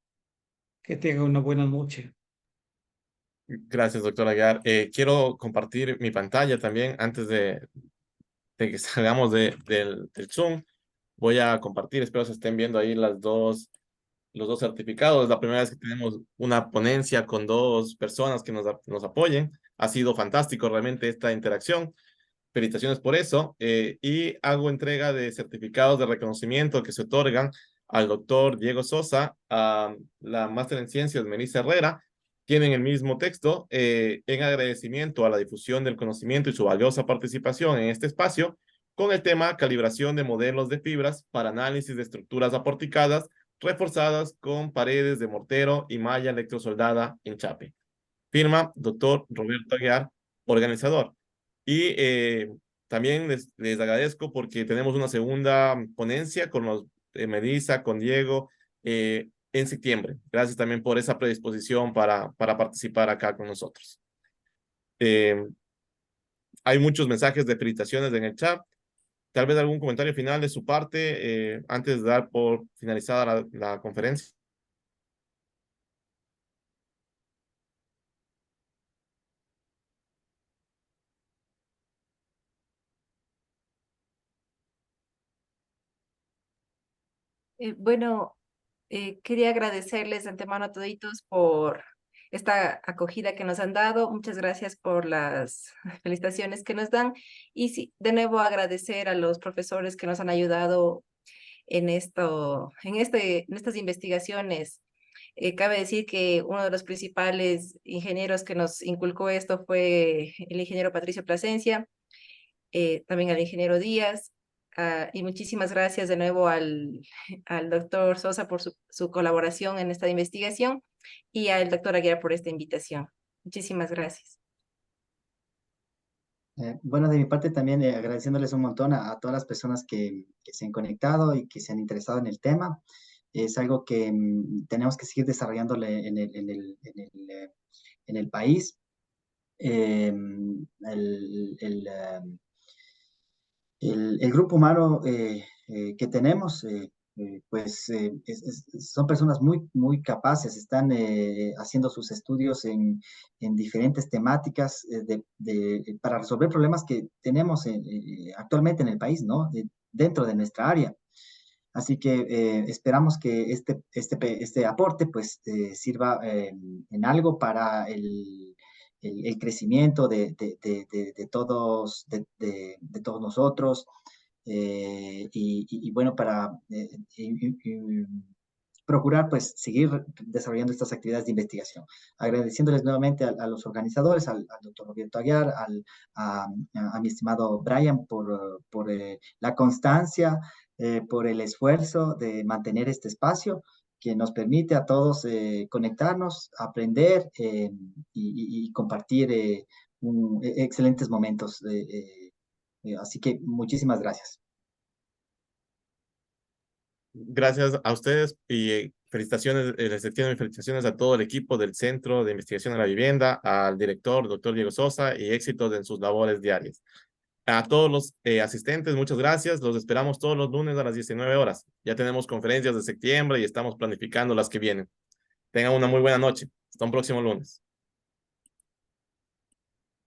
Que tengan una buena noche.
Gracias, doctor Aguiar. Quiero compartir mi pantalla también antes de que salgamos del Zoom. Voy a compartir, espero se estén viendo ahí los dos certificados. Es la primera vez que tenemos una ponencia con dos personas que nos apoyen. Ha sido fantástico realmente esta interacción. Felicitaciones por eso. Y hago entrega de certificados de reconocimiento que se otorgan al doctor Diego Sosa, a la máster en ciencias Melissa Herrera. Tienen el mismo texto en agradecimiento a la difusión del conocimiento y su valiosa participación en este espacio con el tema calibración de modelos de fibras para análisis de estructuras aporticadas reforzadas con paredes de mortero y malla electrosoldada en chape. Firma, doctor Roberto Aguiar, organizador. Y también les agradezco porque tenemos una segunda ponencia con los Melissa, con Diego, en septiembre. Gracias también por esa predisposición para participar acá con nosotros. Eh, Hay muchos mensajes de felicitaciones en el chat. Tal vez algún comentario final de su parte antes de dar por finalizada la conferencia.
Bueno, quería agradecerles de antemano a toditos por esta acogida que nos han dado. Muchas gracias por las felicitaciones que nos dan. Y sí, de nuevo agradecer a los profesores que nos han ayudado en en estas investigaciones. Cabe decir que uno de los principales ingenieros que nos inculcó esto fue el ingeniero Patricio Plasencia, también al ingeniero Díaz. Y muchísimas gracias de nuevo al doctor Sosa por su colaboración en esta investigación y al doctor Aguiar por esta invitación. Muchísimas gracias.
Bueno, de mi parte también agradeciéndoles un montón a todas las personas que se han conectado y que se han interesado en el tema. Es algo que tenemos que seguir desarrollándole en el país. El grupo humano que tenemos, pues son personas muy capaces, están haciendo sus estudios en diferentes temáticas para resolver problemas que tenemos actualmente en el país, ¿no? Dentro de nuestra área. Así que esperamos que este aporte pues sirva en algo para el crecimiento de todos nosotros y bueno, para procurar pues seguir desarrollando estas actividades de investigación. Agradeciéndoles nuevamente a los organizadores, al doctor Roberto Aguiar, a mi estimado Brian por la constancia, por el esfuerzo de mantener este espacio que nos permite a todos conectarnos, aprender y compartir excelentes momentos. Así que muchísimas gracias.
Gracias a ustedes y felicitaciones, les extiendo mis felicitaciones a todo el equipo del Centro de Investigación de la Vivienda, al director, doctor Diego Sosa, y éxitos en sus labores diarias. A todos los asistentes, muchas gracias. Los esperamos todos los lunes a las 19 horas. Ya tenemos conferencias de septiembre y estamos planificando las que vienen. Tengan una muy buena noche. Hasta un próximo lunes.